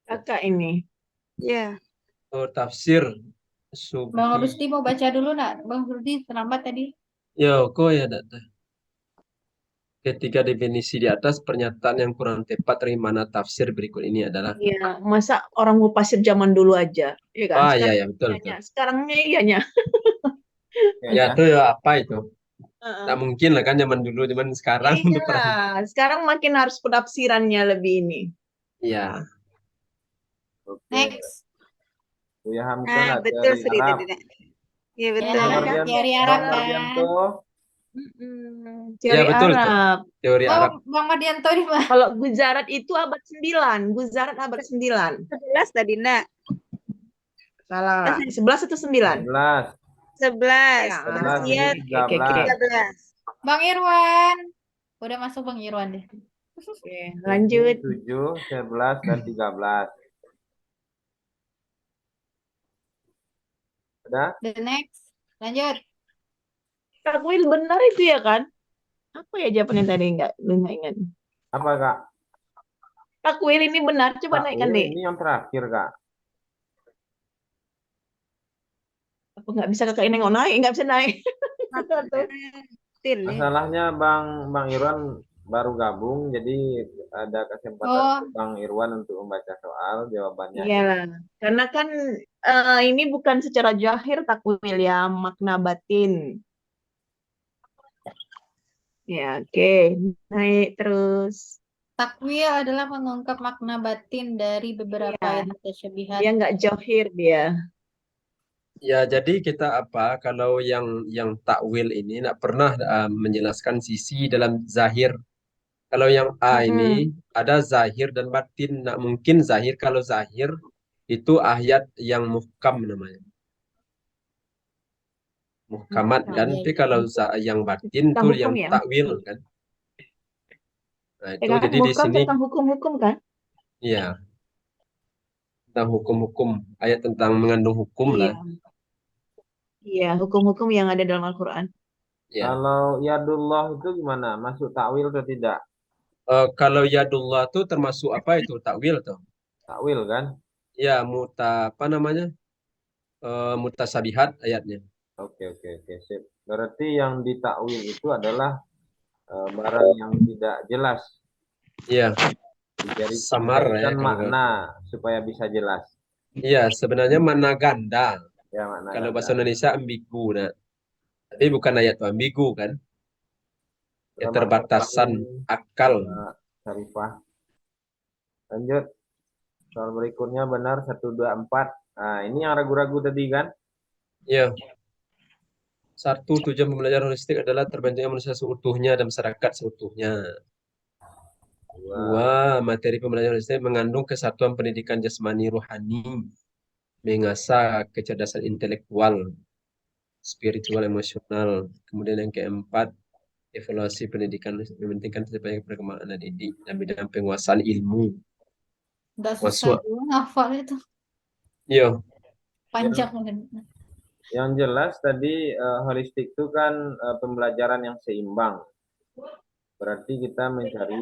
Kakak ini. Ya. Tafsir Bang Subhi. Rusdi mau baca dulu nak? Bang Rusdi terlambat tadi. Ya, kok ya data. Ketiga definisi di atas pernyataan yang kurang tepat dari mana tafsir berikut ini adalah. Iya, masa orang mau pasir zaman dulu aja, ya kan? Ya betul. Sekarangnya iyanya. Ya tuh ya apa itu? Tak mungkin lah kan zaman dulu, zaman sekarang. Iya, sekarang makin harus penafsirannya lebih ini. Iya. Next. Buya Hamka Betul dari Sri Arab. tadi. Iya betul. Teori Arab Bang Mardianto. Teori betul, Arab. Teori Arab. Bang Mardianto di mana? Kalau Gujarat itu abad 9. Gujarat abad 9. 11 tadi nak. Salah. 11 atau 9? 11. 11. Iya, 13. Bang Irwan. Udah masuk Bang Irwan deh. Oke, lanjut. 7, 11, dan 13. Udah? The next. Lanjut. Takwil benar itu ya kan? Apa ya jawabannya tadi? Nggak ingat. Apa Kak? Takwil ini benar. Coba naikkan deh. Ini yang terakhir Kak. Apa nggak bisa kakak ini nggak naik? Nggak bisa naik. Tin nih. Masalahnya Bang Irwan baru gabung, jadi ada kesempatan Oh, untuk Bang Irwan untuk membaca soal jawabannya. Iya, karena kan ini bukan secara zahir takwil ya, makna batin. Ya, oke. Naik terus. takwil adalah mengungkap makna batin dari beberapa Iya. ayat mutasyabihat. Dia nggak zahir dia. Ya, jadi kita apa kalau yang takwil ini nak pernah menjelaskan sisi dalam zahir. Kalau yang A ini ada zahir dan batin. Nak mungkin zahir, kalau zahir itu ayat yang muhkam namanya. Muhkamat kan. Iya, Tapi iya. kalau yang batin Tentang tuh hukum yang ya? takwil kan. Nah, itu Kan jadi di muhkam sini tentang hukum-hukum kan? ya tentang hukum-hukum, ayat tentang mengandung hukum Iya. lah. Iya, hukum-hukum yang ada dalam Al-Quran. Ya. Kalau yadullah itu gimana? Masuk takwil atau tidak? Kalau yadullah tuh termasuk apa itu takwil tuh? Takwil kan? Ya, apa namanya? Mutasabihat ayatnya. Oke, sip. Berarti yang ditakwil itu adalah barang yang tidak jelas. Iya, samar ya Dicarikan kalau makna supaya bisa jelas. iya, sebenarnya makna ganda. Ya, makna Kalau ganda. bahasa Indonesia ambigu, nah. Tapi bukan ayat itu ambigu kan? Selamat Keterbatasan pagi, akal. Mbak Syarifah. Lanjut. Soal berikutnya benar 1, 2, 4. Nah, ini yang ragu-ragu tadi kan? Ya. Satu, tujuan pembelajaran holistik adalah terbentuknya manusia seutuhnya dan masyarakat seutuhnya. Dua, materi pembelajaran holistik mengandung kesatuan pendidikan jasmani rohani, mengasah kecerdasan intelektual, spiritual, emosional. Kemudian yang keempat, evaluasi pendidikan mementingkan tercapainya perkembangan anak didik dan bidang penguasaan ilmu. Nggak susah juga ngafal itu. Iya. Panjang banget. Yang jelas tadi holistik itu kan pembelajaran yang seimbang. Berarti kita mencari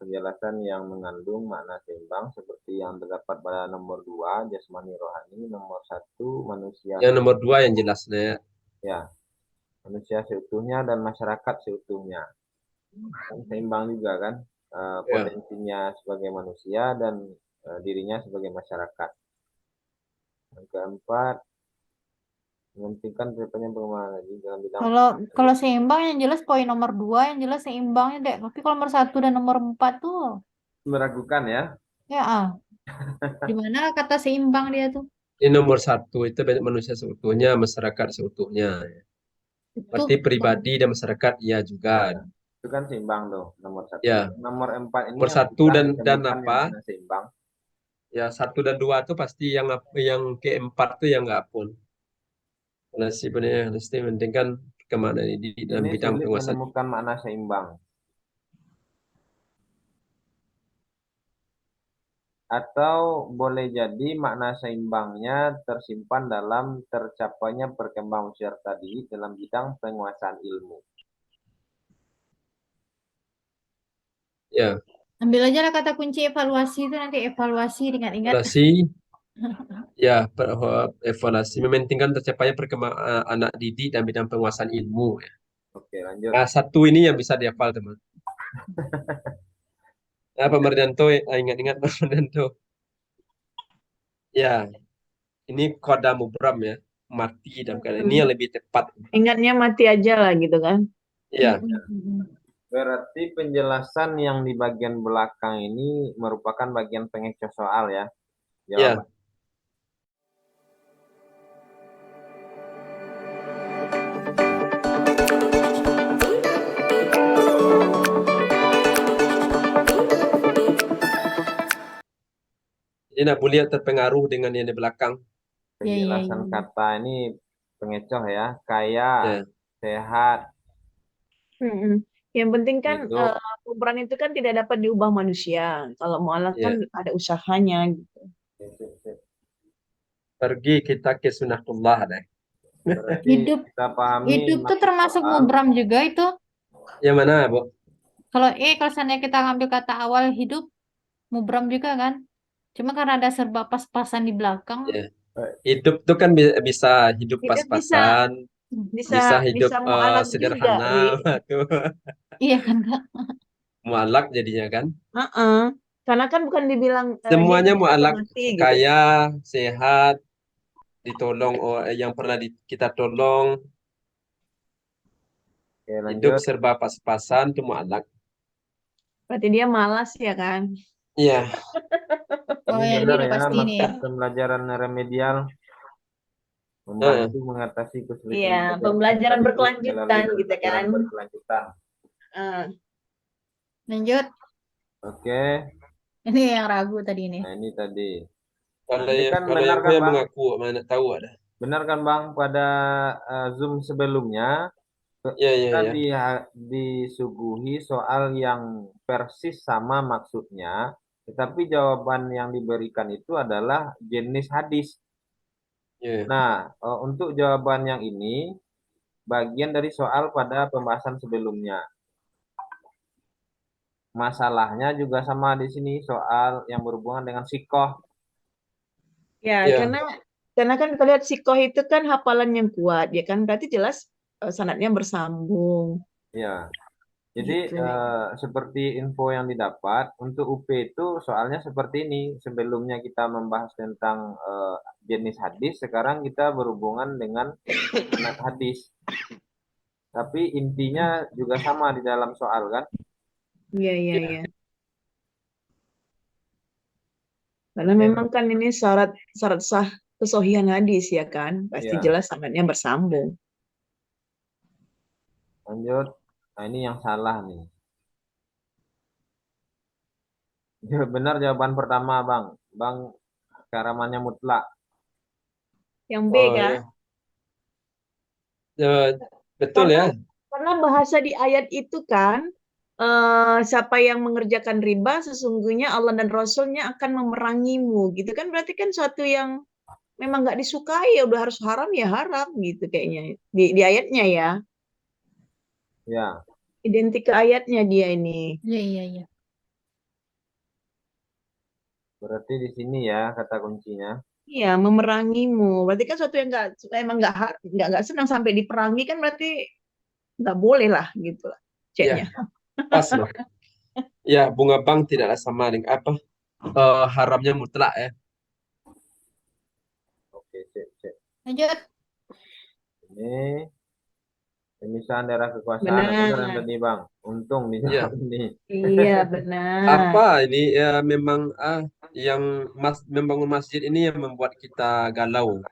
penjelasan yang mengandung makna seimbang seperti yang terdapat pada nomor 2, jasmani rohani, nomor 1, manusia. Yang nomor 2 yang jelasnya. Ya, manusia seutuhnya dan masyarakat seutuhnya. Kan seimbang juga kan, potensinya sebagai manusia dan dirinya sebagai masyarakat. Yang keempat, mementingkan tercapainya pengembangan lagi dalam bidang. Kalau seimbang yang jelas poin nomor 2 yang jelas seimbangnya deh. Tapi kalau nomor 1 dan nomor 4 tuh Meragukan ya. ya di mana kata seimbang dia tuh? Ini nomor 1 itu manusia seutuhnya, masyarakat seutuhnya. Berarti pribadi dan masyarakat ya juga. Itu kan seimbang tuh nomor 1. Ya. Nomor 4 ini nomor 1 dan apa? Seimbang. Ya 1 dan 2 itu pasti yang keempat tuh yang nggak pun. Nasi benar mesti mementingkan kemana di dalam Ini bidang sulit penguasaan. menemukan makna seimbang. Atau boleh jadi makna seimbangnya tersimpan dalam tercapainya perkembangan usia tadi dalam bidang penguasaan ilmu. Ya. Ambil aja lah kata kunci evaluasi itu nanti evaluasi ingat-ingat. Evaluasi. Ya, evaluasi mementingkan tercapainya perkembangan anak didik dan bidang penguasaan ilmu. Oke, lanjut. Nah, 1 ini yang bisa dihafal teman. Nah, Pak Mardianto, ingat-ingat Pak Mardianto. Ya, ini koda mubram ya, mati dalam keadaan ini yang lebih tepat. Ingatnya mati aja lah gitu kan. Iya. Berarti penjelasan yang di bagian belakang ini merupakan bagian pengecoh soal ya. Iya. Jadi nak boleh terpengaruh dengan yang di belakang. Penjelasan kata ini pengecoh ya, kaya, sehat. Yang penting kan pemeran itu kan tidak dapat diubah manusia. Kalau mualaf kan ada usahanya gitu. Pergi kita ke sunatullah deh. Hidup tuh termasuk mubram juga itu. Yang mana, Bu? Kalau seandainya kita ngambil kata awal hidup, mubram juga kan. Cuma karena ada serba pas-pasan di belakang. Hidup tuh kan bisa hidup pas-pasan. bisa hidup bisa mualaf juga, sederhana, Wi. tuh Iya kan Kak? mualak jadinya kan. Heeh. Karena kan bukan dibilang dia Semuanya hidup atau mualak, mati gitu. kaya, sehat, ditolong yang pernah kita tolong, Oke, hidup lanjut. serba pas-pasan itu mualak. Berarti dia malas ya kan? Iya, Oh Ini ya, dia benar udah ya, pasti ini ya. maksud pembelajaran remedial Heeh. membantu mengatasi kesulitan Iya, belajar pembelajaran itu berkelanjutan melalui gitu pembelajaran kan. berkelanjutan. Eh, Lanjut. Oke, Ini yang ragu tadi ini. nah ini tadi. Kalau Ini kan kalau benar yang kan saya Bang? mengaku mana tahu ada. Benar kan Bang, pada Zoom sebelumnya Ya, ya, kita ya. disuguhi soal yang persis sama maksudnya, tetapi jawaban yang diberikan itu adalah jenis hadis. Ya. Nah, untuk jawaban yang ini bagian dari soal pada pembahasan sebelumnya. Masalahnya juga sama di sini soal yang berhubungan dengan sikoh. ya, Ya. karena kan kita lihat sikoh itu kan hafalan yang kuat, ya kan? Berarti jelas sanadnya bersambung Ya, jadi gitu. seperti info yang didapat untuk UP itu soalnya seperti ini. Sebelumnya kita membahas tentang jenis hadis, sekarang kita berhubungan dengan sanad hadis. Tapi intinya juga sama di dalam soal kan? Iya, iya, Ya. iya. Karena Oke, memang kan ini syarat sah kesohihan hadis ya kan? Pasti ya, jelas sanadnya bersambung. lanjut. Nah, ini yang salah nih. Benar jawaban pertama, Bang. Bang, karamannya mutlak. Yang B Oh kan? ya. Ya, betul Karena ya. karena bahasa di ayat itu kan siapa yang mengerjakan riba sesungguhnya Allah dan Rasulnya akan memerangimu gitu kan, berarti kan suatu yang memang nggak disukai ya udah harus haram ya haram gitu kayaknya di ayatnya ya, Ya, identik ke ayatnya dia ini. Iya, iya, iya. berarti di sini ya kata kuncinya. Iya, memerangimu berarti kan suatu yang nggak emang nggak senang sampai diperangi kan, berarti nggak boleh lah gitu lah Ya, ceknya. pas loh. Ya, bunga bank tidaklah sama dengan apa? Haramnya mutlak ya. Oke, cek, cek. Lanjut. Ini pemisahan daerah kekuasaan. Nah, benar yang Benar, tadi, Bang. Untung Ya. dijawab ini. iya benar. Apa ini ya memang yang membangun masjid ini yang membuat kita galau.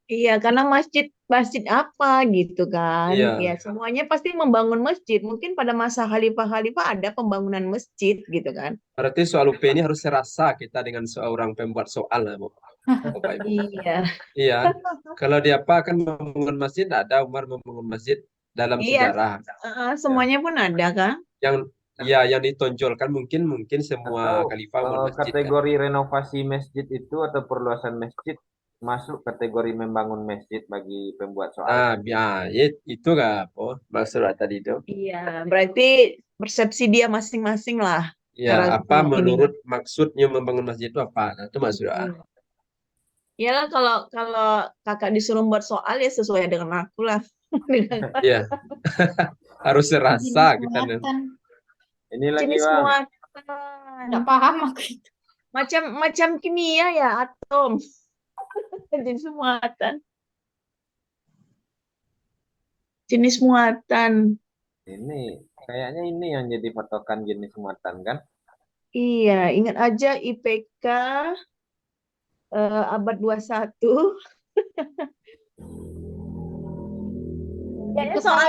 Iya, karena masjid masjid apa gitu kan? Iya, Ya semuanya pasti membangun masjid. Mungkin pada masa khalifah-khalifah ada pembangunan masjid gitu kan? berarti soal UP ini harus serasa kita dengan seorang pembuat soal lah, Bu. Bapak Ibu. Iya, Iya, kalau di apa kan membangun masjid, tidak ada Umar membangun masjid dalam iya. sejarah. Ya. Semuanya pun ada kan? Yang ya yang ditonjolkan mungkin semua Atau khalifah membangun masjid kan. kategori renovasi masjid itu atau perluasan masjid masuk kategori membangun masjid bagi pembuat soal. Nah, ya itu nggak apa maksud tadi itu. Iya, berarti persepsi dia masing-masing lah. Ya, Cara apa ini. menurut maksudnya membangun masjid itu apa? Nah, itu maksud Iyalah kalau kalau kakak disuruh buat soal ya sesuai dengan aku lah. Ya, harus serasa Jenis kita nih. muatan. Ini lagi, Jenis Bang. muatan. Nggak paham aku itu. Macam kimia ya, atom. Jenis muatan. Jenis muatan. Ini kayaknya ini yang jadi patokan jenis muatan kan? Iya, ingat aja IPK abad 21. Kayaknya Itu kalau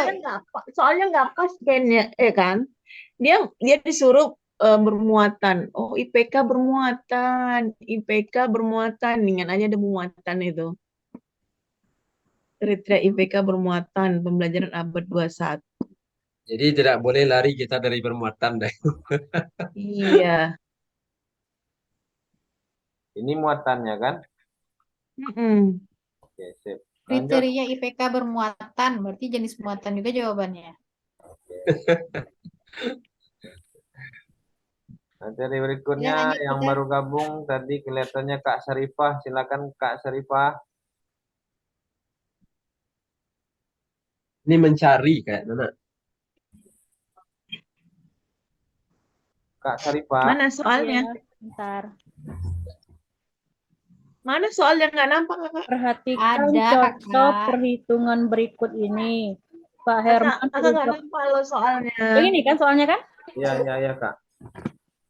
soalnya nggak pas kayaknya, kan? Dia disuruh bermuatan. Oh, IPK bermuatan, IPK bermuatan. Ingat aja ada muatan itu. Kriteria IPK bermuatan, pembelajaran abad 21. Jadi tidak boleh lari kita dari bermuatan deh. Iya. Ini muatannya kan? Mm-mm. Oke, sip. Lanjut. kriteria IPK bermuatan, berarti jenis muatan juga jawabannya. Materi berikutnya Ya, lanjut yang kita. baru gabung tadi kelihatannya Kak Syarifah. Silakan Kak Syarifah. Ini mencari kayak mana? Kak Sarifah, Mana soalnya? Iya, bentar. Mana soalnya nggak nampak, Kakak? Perhatikan Ada, contoh Kakak. perhitungan berikut ini. Pak Herman Kakak nggak merupakan nampak loh soalnya. ini kan soalnya kan? iya Kak.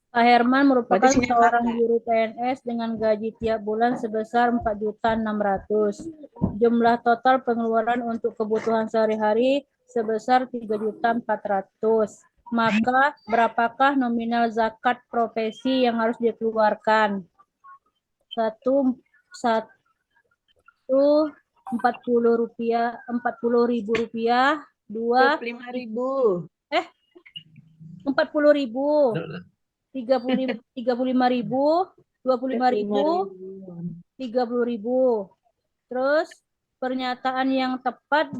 Pak Herman merupakan Berarti sinyal seorang Kakak. guru PNS dengan gaji tiap bulan sebesar 4.600.000. Jumlah total pengeluaran untuk kebutuhan sehari-hari sebesar 3.400.000. Maka berapakah nominal zakat profesi yang harus dikeluarkan? 1 40.000 rupiah, 2 25.000. 40.000, 35.000, 25.000, 30.000. Terus pernyataan yang tepat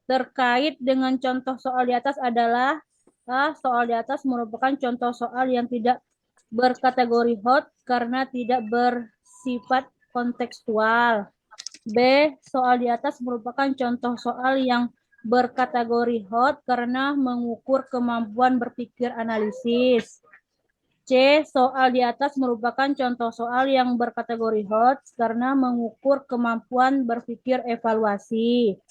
terkait dengan contoh soal di atas adalah A. Soal di atas merupakan contoh soal yang tidak berkategori hot karena tidak bersifat kontekstual. B. Soal di atas merupakan contoh soal yang berkategori hot karena mengukur kemampuan berpikir analisis. C. Soal di atas merupakan contoh soal yang berkategori hot karena mengukur kemampuan berpikir evaluasi.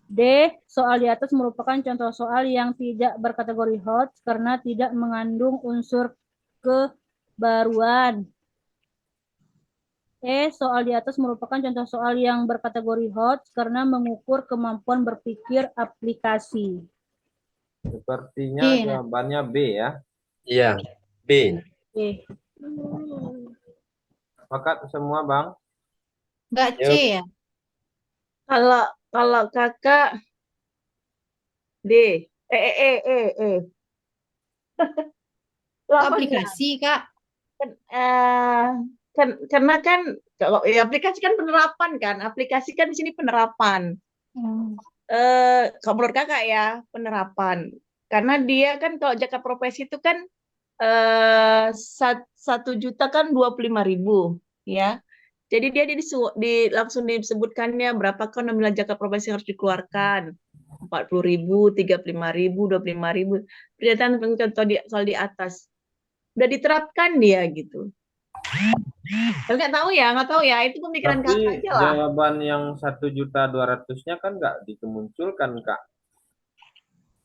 D. Soal di atas merupakan contoh soal yang tidak berkategori hot karena tidak mengandung unsur kebaruan. E. Soal di atas merupakan contoh soal yang berkategori hot karena mengukur kemampuan berpikir aplikasi. Sepertinya Iya. jawabannya B ya. Iya, B. E. Sepakat semua Bang? Enggak C Yuk. ya? Kalau Kakak D. Kok Lama aplikasi, Kak? karena kan kalau aplikasi kan penerapan kan, aplikasi kan di sini penerapan. Kalau menurut Kakak ya penerapan, karena dia kan kalau zakat profesi itu kan 1 juta kan 25.000 ya. Jadi dia langsung disebutkannya berapakah nominal zakat profesi yang harus dikeluarkan. 40.000, 35.000, 25.000. Pernyataan contoh soal di atas. Udah diterapkan dia gitu. Nggak tahu ya, itu pemikiran Tapi Kakak aja lah. jawaban yang 1.200.000-nya kan nggak dikemunculkan Kak.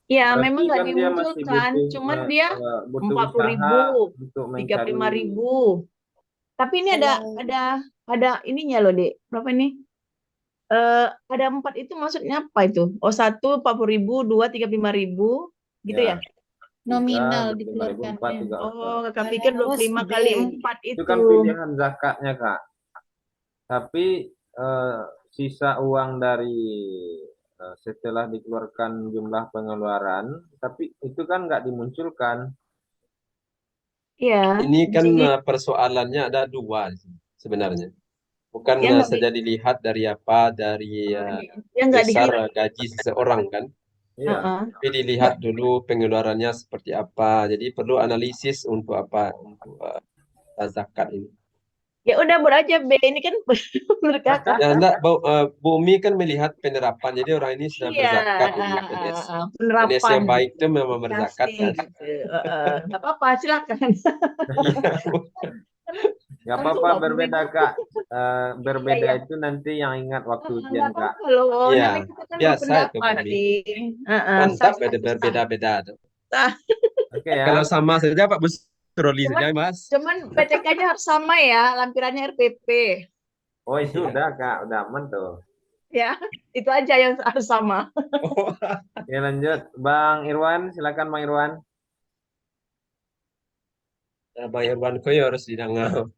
Ya, Berarti memang nggak kan dia masih dimunculkan, butuh, cuman dia butuh 40.000, usaha untuk mencari. 35.000. Tapi ini ada ininya loh, Dek. Berapa ini? Ada 4 itu maksudnya apa itu? Oh, 1 40.000, 2 35.000, gitu ya? Nominal 25.000, dikeluarkan. 4, 3, Oh, Kakak pikir 25 Terus kali B. 4 Itu itu. kan pilihan zakatnya Kak. Tapi sisa uang dari setelah dikeluarkan jumlah pengeluaran, tapi itu kan nggak dimunculkan. Iya. Ini di kan sini persoalannya ada dua sebenarnya. Bukan ya nggak saja dilihat dari apa, dari ya nggak besar dilihat. gaji seseorang kan. Iya. Heeh. Tapi dilihat dulu pengeluarannya seperti apa. Jadi perlu analisis untuk apa, untuk zakat ini. Ya udah buat aja B ini kan menurut Kakak. Ya enggak, Bumi kan melihat penerapan. Jadi orang ini sudah Iya, berzakat jadi PNS. PNS penerapan yang baik itu memang berzakat kan. nggak apa-apa, silakan. Nggak apa-apa berbeda Kak. Berbeda Iya. itu nanti yang ingat waktu ujian Nggak Kak. apa-apa loh, Iya, nanti kita kan biasa itu, berpendapat Bumi. nih. Mantap Sah-sah. berbeda-beda tuh. Oke ya. Kalau sama saja Pak Busroli saja Mas. Cuman PTK-nya harus sama ya, lampirannya RPP. Oh itu udah Kak, udah aman tuh. Ya, itu aja yang harus sama. Oke lanjut, Bang Irwan, silakan Bang Irwan. Bang Irwan Koyo harus didengar.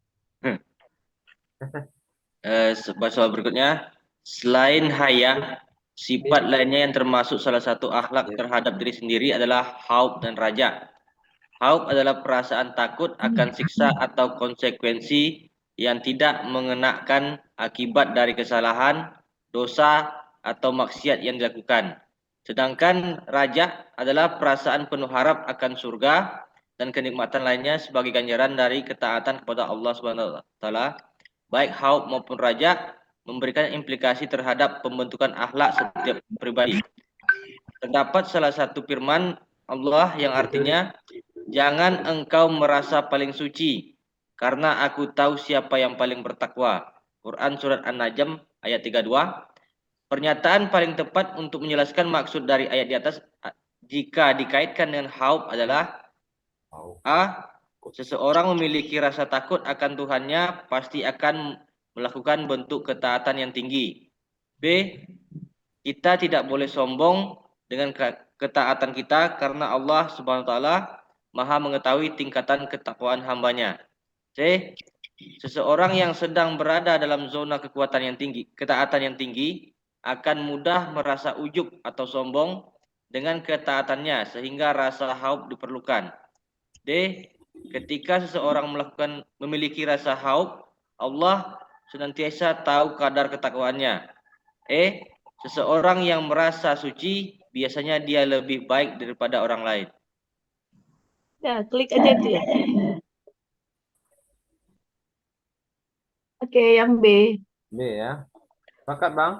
Soal berikutnya, selain haya, sifat lainnya yang termasuk salah satu akhlak terhadap diri sendiri adalah haub dan raja. Haub adalah perasaan takut akan siksa atau konsekuensi yang tidak mengenakan akibat dari kesalahan, dosa, atau maksiat yang dilakukan. Sedangkan raja adalah perasaan penuh harap akan surga dan kenikmatan lainnya sebagai ganjaran dari ketaatan kepada Allah Subhanahu wa taala. Baik haub maupun raja memberikan implikasi terhadap pembentukan akhlak setiap pribadi. Terdapat salah satu firman Allah yang artinya, jangan engkau merasa paling suci, karena aku tahu siapa yang paling bertakwa. Quran Surat An-Najm ayat 32. Pernyataan paling tepat untuk menjelaskan maksud dari ayat di atas jika dikaitkan dengan haub adalah A. Seseorang memiliki rasa takut akan Tuhannya pasti akan melakukan bentuk ketaatan yang tinggi. B. Kita tidak boleh sombong dengan ketaatan kita karena Allah Subhanahu wa taala Maha mengetahui tingkatan ketakwaan hambanya. C. Seseorang yang sedang berada dalam zona ketaatan yang tinggi akan mudah merasa ujub atau sombong dengan ketaatannya sehingga rasa haub diperlukan. D. Ketika seseorang memiliki rasa haub, Allah senantiasa tahu kadar ketakwaannya. E. Seseorang yang merasa suci biasanya dia lebih baik daripada orang lain. Ya, klik aja itu ya. Oke, yang B. B ya. Sepakat Bang?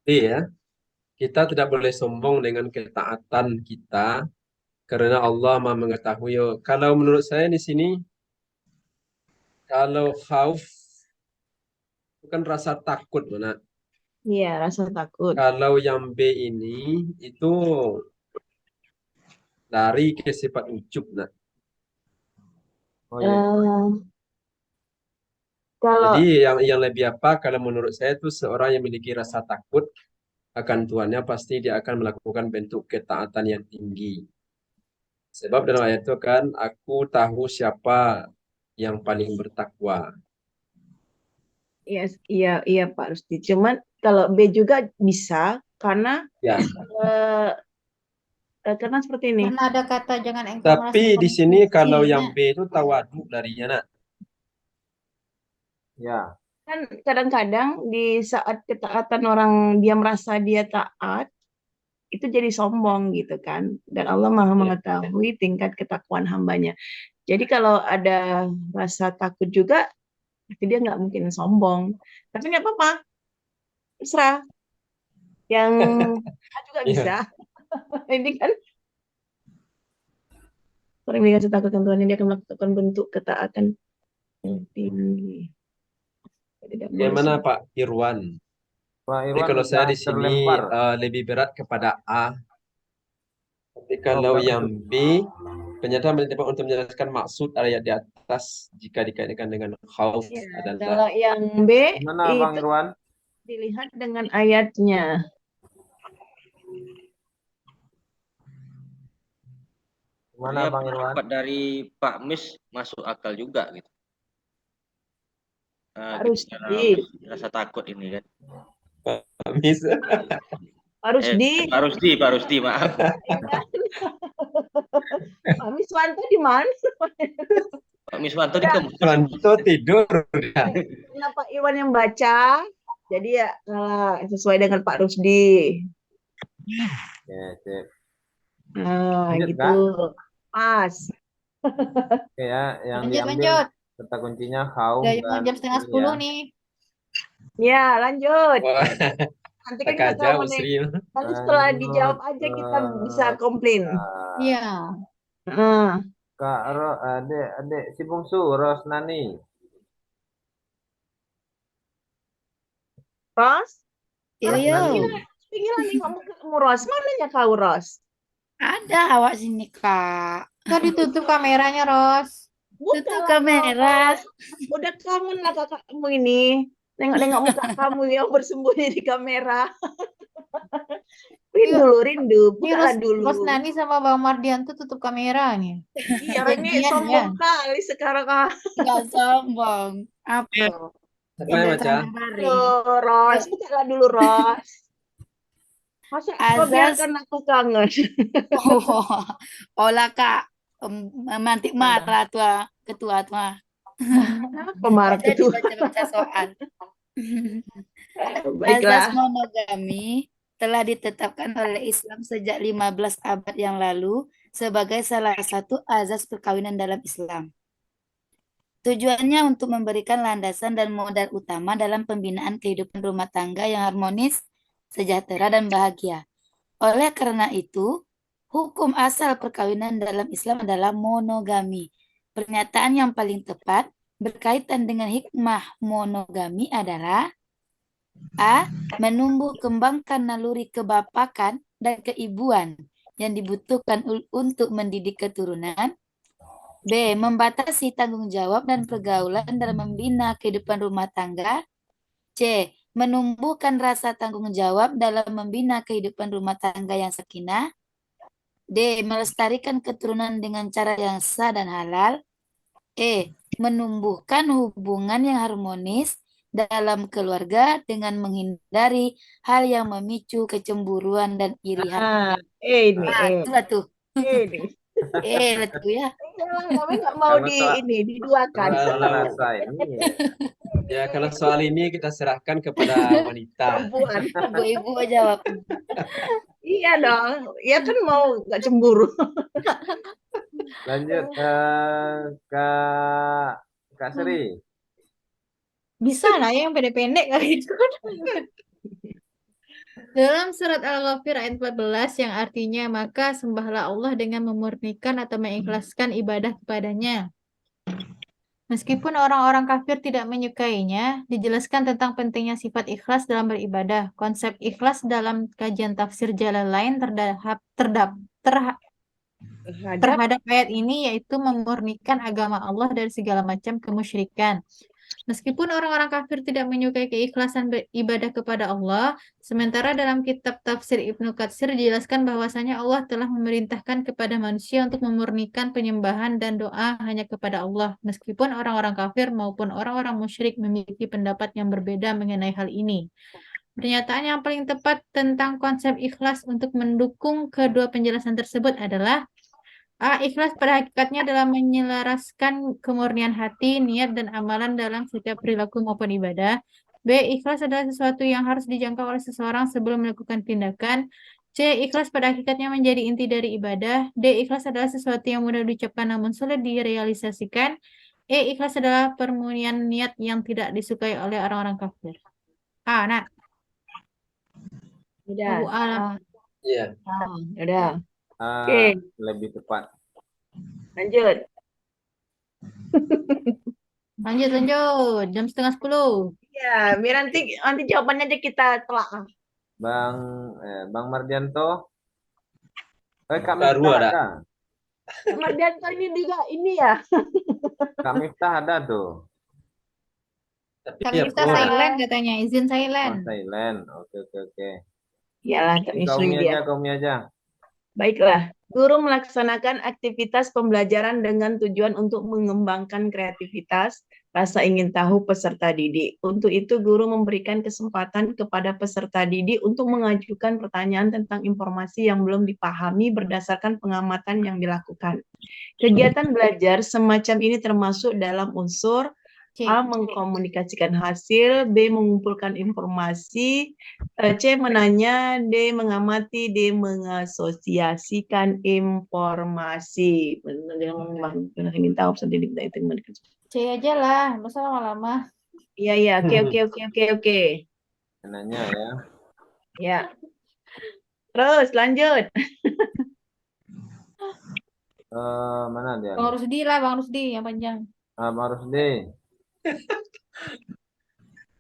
Iya, kita tidak boleh sombong dengan ketaatan kita karena Allah Maha mengetahui. Kalau menurut saya di sini, kalau khauf bukan rasa takut, mana? Iya, rasa takut. Kalau yang B ini itu lari ke sifat ujub, nah. Oh iya. Kalau Jadi yang lebih apa? Kalau menurut saya itu seorang yang memiliki rasa takut akan Tuhannya pasti dia akan melakukan bentuk ketaatan yang tinggi. Sebab dalam ayat itu kan, aku tahu siapa yang paling bertakwa. iya Pak Rusdi. Cuman kalau B juga bisa karena Ya, karena seperti ini. Karena ada kata jangan engkau merasa tapi di paling sini suci, kalau ya. yang B itu tawaduk darinya, nak. Ya. Kan kadang-kadang di saat ketaatan orang dia merasa dia taat, itu jadi sombong gitu kan. Dan Allah Maha mengetahui tingkat ketakwaan hambanya. Jadi kalau ada rasa takut juga, itu dia nggak mungkin sombong. Tapi nggak apa-apa, terserah. Yang A juga bisa. Ini kan orang yang dikasih takut Tuhan, dia akan melakukan bentuk ketaatan yang tinggi. Tidak boleh Gimana sombong. Pak Irwan? Pak Jadi Irwan kalau saya udah di sini terlempar. lebih berat kepada A. Tapi Oh, kalau berat. yang B, penyataan mencoba untuk menjelaskan maksud ayat di atas jika dikaitkan dengan khauf Ya, adalah kalau yang B Gimana Bang itu Irwan? dilihat dengan ayatnya. Gimana Sebenarnya Bang Irwan? pendapat dari Pak Mis masuk akal juga gitu. Harus Dalam rasa takut ini kan. bisa. Harus Pak Rusdi, maaf. Pak Miswanto di mana? Pak Miswanto di kampus. Ranto tidur. Karena Pak Iwan yang baca, jadi ya sesuai dengan Pak Rusdi. Oke, sip. Nah, Lanjut, gitu. Pas. Oke ya, yang Lanjut, diambil lanjut. kata kuncinya haum Udah dan jam setengah ini 10 ya. nih. Ya, lanjut. Wah, Nanti kan tak kita aja tahu nih. Usri. Nanti setelah dijawab aja kita bisa komplain. Iya. Kak adik si bungsu Rosnani. Ros? Yo, Pinggiran nih kamu Ros. Mananya kau Ros? ada awak sini, Kak. Kok ditutup kameranya, Ros? Tutup kamera. Udah kangen lah kakakmu ini. Nengok-nengok muka kamu yang bersembunyi di kamera. Rindu. Ini Bukalah dulu. Rosnani sama Bang Mardianto tutup kameranya. Iya, ini Bagian, sombong ya. kali sekarang. Enggak sombong. Apa? Apa yang baca? Ros, bukalah dulu Ros. Masa kau Azas. biarkan aku kangen? Olah, Kak. Mantik marah tua ketua tua. Pemarah Jadi ketua. baca-baca soal. Baiklah. Azas monogami telah ditetapkan oleh Islam sejak 15 abad yang lalu sebagai salah satu azas perkawinan dalam Islam. Tujuannya untuk memberikan landasan dan modal utama dalam pembinaan kehidupan rumah tangga yang harmonis, sejahtera, dan bahagia. Oleh karena itu, hukum asal perkawinan dalam Islam adalah monogami. Pernyataan yang paling tepat berkaitan dengan hikmah monogami adalah A. Menumbuh kembangkan naluri kebapakan dan keibuan yang dibutuhkan untuk mendidik keturunan. B. Membatasi tanggung jawab dan pergaulan dalam membina kehidupan rumah tangga. C. Menumbuhkan rasa tanggung jawab dalam membina kehidupan rumah tangga yang sakinah. D. Melestarikan keturunan dengan cara yang sah dan halal. E. Menumbuhkan hubungan yang harmonis dalam keluarga dengan menghindari hal yang memicu kecemburuan dan iri hati. Ini, Itulah tuh. ini. Betul ya. Kami nggak mau Kalau diduakan. Kalau rasa ini Ya, kalau soal ini kita serahkan kepada wanita. Perempuan. Ibu-ibu jawab. Iya dong. Ya kan mau nggak cemburu. lanjut Kak Sri. Bisa lah yang pendek-pendek kali itu. Dalam surat Al-Ghafir ayat 14 yang artinya maka sembahlah Allah dengan memurnikan atau mengikhlaskan ibadah kepadanya. Meskipun orang-orang kafir tidak menyukainya, dijelaskan tentang pentingnya sifat ikhlas dalam beribadah. Konsep ikhlas dalam kajian tafsir Jalalain terhadap ayat ini yaitu memurnikan agama Allah dari segala macam kemusyrikan. Meskipun orang-orang kafir tidak menyukai keikhlasan beribadah kepada Allah, sementara dalam kitab tafsir Ibnu Katsir dijelaskan bahwasanya Allah telah memerintahkan kepada manusia untuk memurnikan penyembahan dan doa hanya kepada Allah, meskipun orang-orang kafir maupun orang-orang musyrik memiliki pendapat yang berbeda mengenai hal ini. Pernyataan yang paling tepat tentang konsep ikhlas untuk mendukung kedua penjelasan tersebut adalah A. Ikhlas pada hakikatnya adalah menyelaraskan kemurnian hati, niat, dan amalan dalam setiap perilaku maupun ibadah. B. Ikhlas adalah sesuatu yang harus dijangkau oleh seseorang sebelum melakukan tindakan. C. Ikhlas pada hakikatnya menjadi inti dari ibadah. D. Ikhlas adalah sesuatu yang mudah diucapkan namun sulit direalisasikan. E. Ikhlas adalah permurnian niat yang tidak disukai oleh orang-orang kafir. Nah. Udah. Abu Alam. Iya. Udah. Oke. Lebih tepat. Lanjut. Lanjut. Jam 9:30. Ya, biar nanti jawabannya aja kita telah. Bang Mardianto. Kak Baru Miftah ada. Kak Mardianto ini juga ini ya. Kak Miftah ada tuh. Tapi Kak Miftah silent katanya, izin silent. Silent. Oke. Iyalah, Kak Misri dia. Kaumi aja. Baiklah, guru melaksanakan aktivitas pembelajaran dengan tujuan untuk mengembangkan kreativitas, rasa ingin tahu peserta didik. Untuk itu, guru memberikan kesempatan kepada peserta didik untuk mengajukan pertanyaan tentang informasi yang belum dipahami berdasarkan pengamatan yang dilakukan. Kegiatan belajar semacam ini termasuk dalam unsur A. Mengkomunikasikan hasil, B. Mengumpulkan informasi, C. Menanya, D. Mengamati, D. Mengasosiasikan informasi. Ingin tahu C aja lah, masa lama-lama. Iya, oke. Nanya ya. Ya. Terus lanjut. Mana dia? Bang Rusdi lah, Bang Rusdi yang panjang. Bang Rusdi.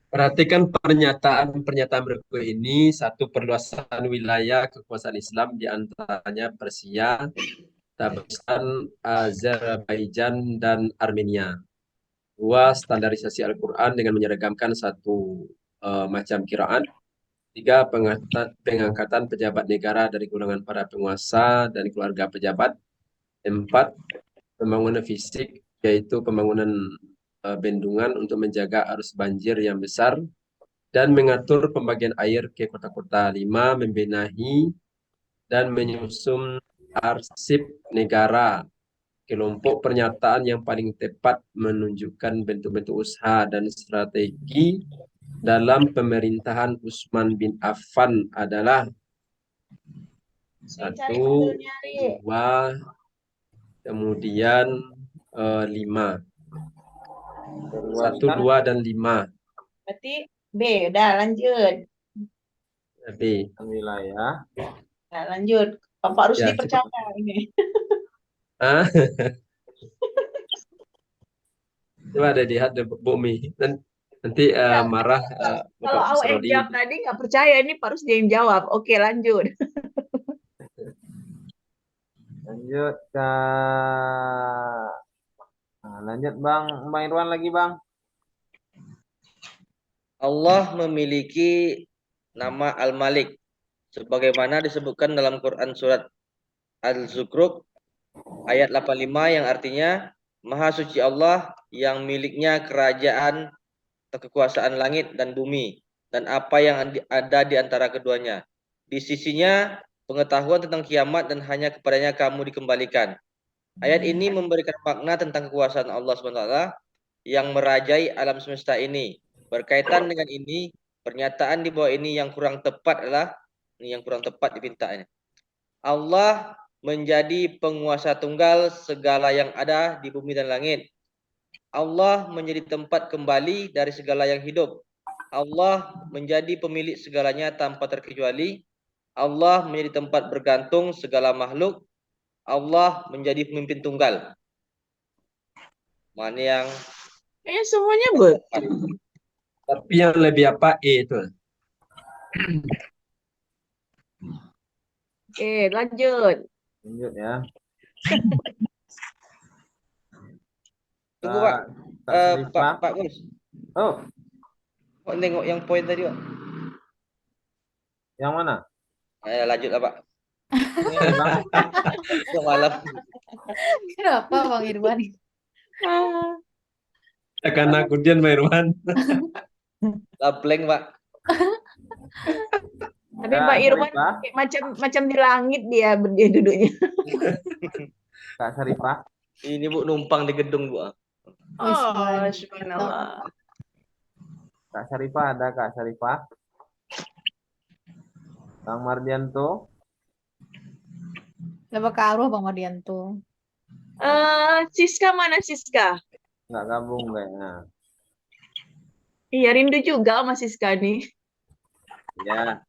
Perhatikan pernyataan berikut ini. Satu, perluasan wilayah kekuasaan Islam di antaranya Persia, Dagestan, Azerbaijan, dan Armenia. Dua, standarisasi Al-Quran dengan menyeragamkan satu macam qiraat. Tiga, pengangkatan pejabat negara dari golongan para penguasa dan keluarga pejabat. Empat, pembangunan fisik, yaitu pembangunan bendungan untuk menjaga arus banjir yang besar dan mengatur pembagian air ke kota-kota. 5, membenahi dan menyusun arsip negara. Kelompok pernyataan yang paling tepat menunjukkan bentuk-bentuk usaha dan strategi dalam pemerintahan Utsman bin Affan adalah 1, 2, kemudian 5. 1, Terluaskan 2, dan 5. Berarti B. Udah lanjut. B. wilayah. Nah, lanjut. Bapak harus Ya, dipercaya ini. Ah, coba ada lihat bumi. Nanti Ya, marah kalau Bapak awak yang Sarodi. jawab tadi nggak percaya, ini harus dia yang jawab. Oke, lanjut. Lanjut ke lanjut Bang Irwan lagi Bang. Allah memiliki nama Al-Malik sebagaimana disebutkan dalam Quran surat Al-Zukhruf ayat 85 yang artinya Maha suci Allah yang miliknya kerajaan atau kekuasaan langit dan bumi dan apa yang ada di antara keduanya. Di sisinya pengetahuan tentang kiamat dan hanya kepadanya kamu dikembalikan. Ayat ini memberikan makna tentang kekuasaan Allah SWT yang merajai alam semesta ini. Berkaitan dengan ini, pernyataan di bawah ini yang kurang tepat adalah ini yang kurang tepat dipintanya. Allah menjadi penguasa tunggal segala yang ada di bumi dan langit. Allah menjadi tempat kembali dari segala yang hidup. Allah menjadi pemilik segalanya tanpa terkecuali. Allah menjadi tempat bergantung segala makhluk. Allah menjadi pemimpin tunggal. Mana yang Kayaknya semuanya betul. Tapi yang lebih apa E itu? Oke, lanjut. Lanjut ya. tunggu Pak. Kak Sharifah. Pak Gus. Oh, Kok nengok yang poin tadi Pak? yang mana? Lanjut lah Pak. Ini Bang. Yang malam. Kenapa Bang Irwan? Karena kemudian Pak Irwan. Blank Pak. Tapi Kak Pak Irwan Sharifah. kayak macam di langit dia berdiri duduknya. Kak Sharifah. Ini Bu numpang di gedung Bu. Oh, subhanallah. Kak Sharifah ada Kak Sharifah. Bang Mardianto. Coba ke arwah Bang Mardianto. Siska mana Siska? Nggak gabung kayaknya. Iya, rindu juga sama Siska nih. Ya.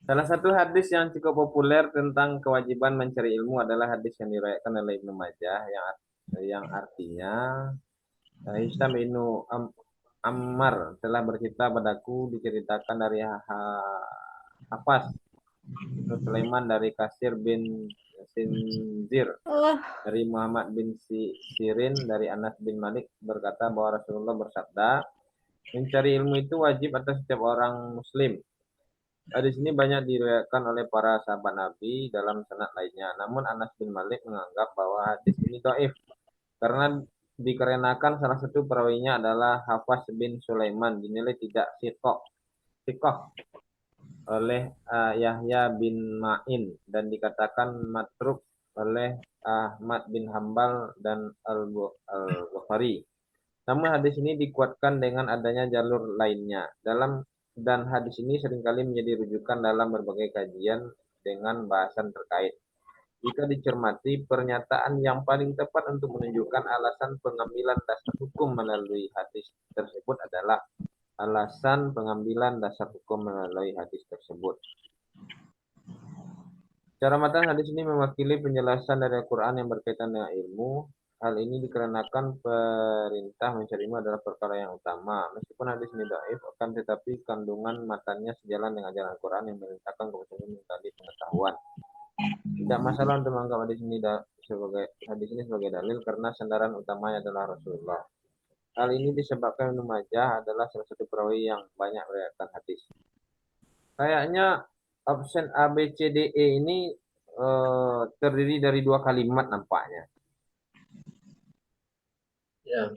Salah satu hadis yang cukup populer tentang kewajiban mencari ilmu adalah hadis yang diriwayatkan oleh Ibnu Majah yang artinya Hisham bin Ammar telah bercerita padaku diceritakan dari Hafas bin Sulaiman dari Kasir bin Sinzir dari Muhammad bin Sirin dari Anas bin Malik berkata bahwa Rasulullah bersabda, mencari ilmu itu wajib atas setiap orang muslim. Hadis ini banyak diriwayatkan oleh para sahabat Nabi dalam sanad lainnya. Namun Anas bin Malik menganggap bahwa hadis ini dhaif karena dikarenakan salah satu perawinya adalah Hafas bin Sulaiman dinilai tidak sikoh oleh Yahya bin Ma'in dan dikatakan matruk oleh Ahmad bin Hambal dan Al-Bukhari. Namun hadis ini dikuatkan dengan adanya jalur lainnya. Dan hadis ini seringkali menjadi rujukan dalam berbagai kajian dengan bahasan terkait. Jika dicermati, pernyataan yang paling tepat untuk menunjukkan alasan pengambilan dasar hukum melalui hadis tersebut adalah alasan pengambilan dasar hukum melalui hadis tersebut. Secara matang hadis ini mewakili penjelasan dari Al-Quran yang berkaitan dengan ilmu. Hal ini dikarenakan perintah mencari ilmu adalah perkara yang utama. Meskipun hadis ini dhaif, akan tetapi kandungan matanya sejalan dengan ajaran Al-Quran yang merintahkan kepada menggali pengetahuan. Tidak masalah untuk menganggap hadis ini sebagai dalil karena sandaran utamanya adalah Rasulullah. Hal ini disebabkan Ibnu Majah adalah salah satu perawi yang banyak meriwayatkan hadis. Kayaknya option A, B, C, D, E ini terdiri dari 2 kalimat nampaknya. Ya.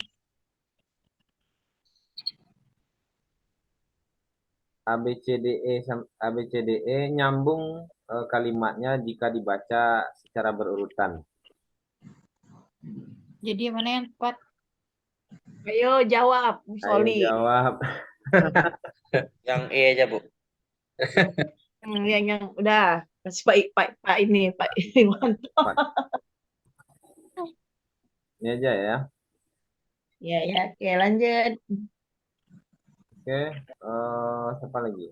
A, B, C, D, E nyambung kalimatnya jika dibaca secara berurutan. Jadi mana yang tepat? Ayo jawab, Ayo Soli. jawab. Yang E aja Bu. Yang udah kasih Pak Iwan. Ini aja ya. Ya, ya. Oke, lanjut. Oke, siapa lagi?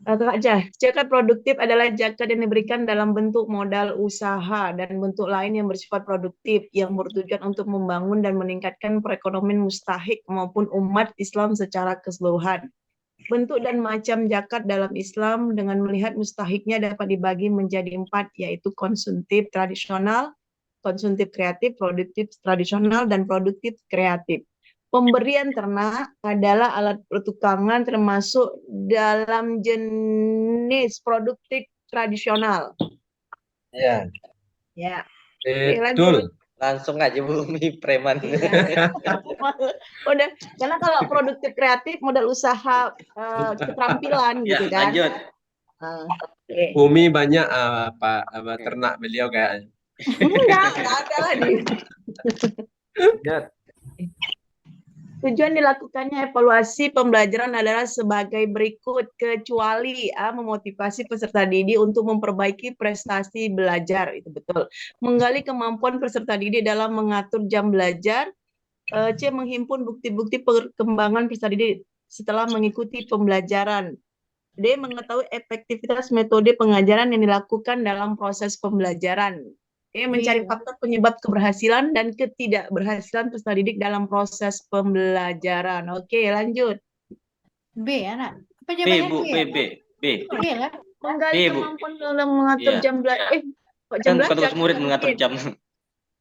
Kak Jah, zakat produktif adalah zakat yang diberikan dalam bentuk modal usaha dan bentuk lain yang bersifat produktif yang bertujuan untuk membangun dan meningkatkan perekonomian mustahik maupun umat Islam secara keseluruhan. Bentuk dan macam zakat dalam Islam dengan melihat mustahiknya dapat dibagi menjadi 4, yaitu konsumtif tradisional, konsumtif kreatif, produktif tradisional, dan produktif kreatif. Pemberian ternak adalah alat pertukangan termasuk dalam jenis produktif tradisional. Ya, Ya, oke, lanjut. betul. Langsung aja Bumi preman. Udah, karena kalau produktif kreatif modal usaha keterampilan Ya, gitu kan. lanjut. Oke. Bumi banyak apa ternak beliau kayaknya. Enggak ada lagi. Lanjut. Tujuan dilakukannya evaluasi pembelajaran adalah sebagai berikut, kecuali memotivasi peserta didik untuk memperbaiki prestasi belajar, itu betul. Menggali kemampuan peserta didik dalam mengatur jam belajar, C. Menghimpun bukti-bukti perkembangan peserta didik setelah mengikuti pembelajaran. D. Mengetahui efektivitas metode pengajaran yang dilakukan dalam proses pembelajaran. Mencari faktor penyebab keberhasilan dan ketidakberhasilan peserta didik dalam proses pembelajaran. Oke, lanjut. B ya, Nak? Apa B, jawabannya Bu, B? B. B lah. Menggali Bu. kemampuan dalam mengatur Iya. jam belajar. Kok jam Kan bukan belajar? tugas murid mengatur jam.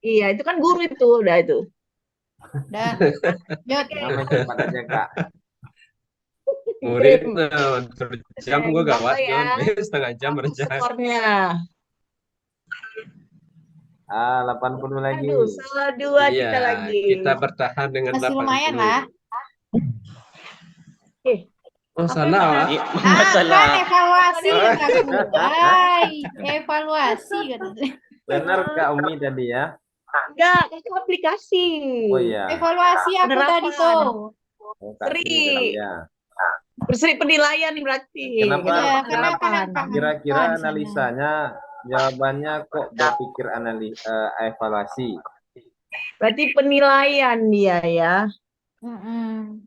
Iya, itu kan guru itu, udah itu. Dah. Lanjut. Namanya cepat aja, Kak. Murid jam gue gawat Berapa ya? John. Setengah jam berjalan. Skornya. 80 lagi. Aduh, salah 2 Iya, kita lagi. kita bertahan dengan Masih 80. lumayan lah. Oh, Apa salah. yang Ini Kan masalah. evaluasi kataku. Hai, evaluasi katanya. Benar Kak Umi tadi ya? Enggak, itu aplikasi. Oh iya. Evaluasi aku Penerapan. tadi tuh. Oh, Kak Sri. Sri, ya. Berseri penilaian berarti. Kenapa? Iya, karena Kenapa? kan angka Kira-kira di sana. analisanya jawabannya kok berpikir evaluasi? Berarti penilaian dia ya. Mm-mm.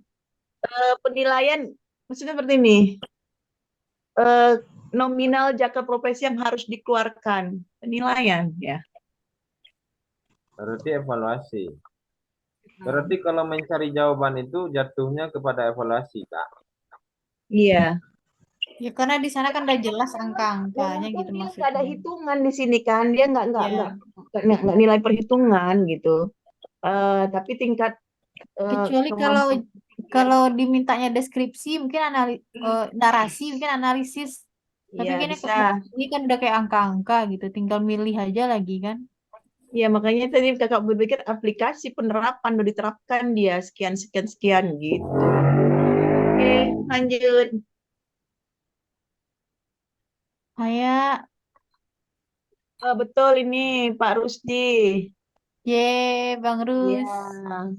Penilaian maksudnya seperti ini. Nominal zakat profesi yang harus dikeluarkan. Penilaian ya. Berarti evaluasi. Berarti kalau mencari jawaban itu jatuhnya kepada evaluasi, Kak. Iya. Ya karena di sana kan udah jelas angka-angkanya gitu Dia maksudnya. nggak ada hitungan di sini kan. Dia nggak Iya. nilai perhitungan gitu. Tapi tingkat Kecuali kalau dimintanya deskripsi mungkin narasi mungkin analisis. Tapi Iya, kan bisa. ini kan udah kayak angka-angka gitu, tinggal milih aja lagi kan. Ya makanya tadi kakak berpikir aplikasi penerapan udah diterapkan dia sekian gitu. Oke, lanjut. Kayak Betul ini Pak Rusdi. Bang Rus. Ya.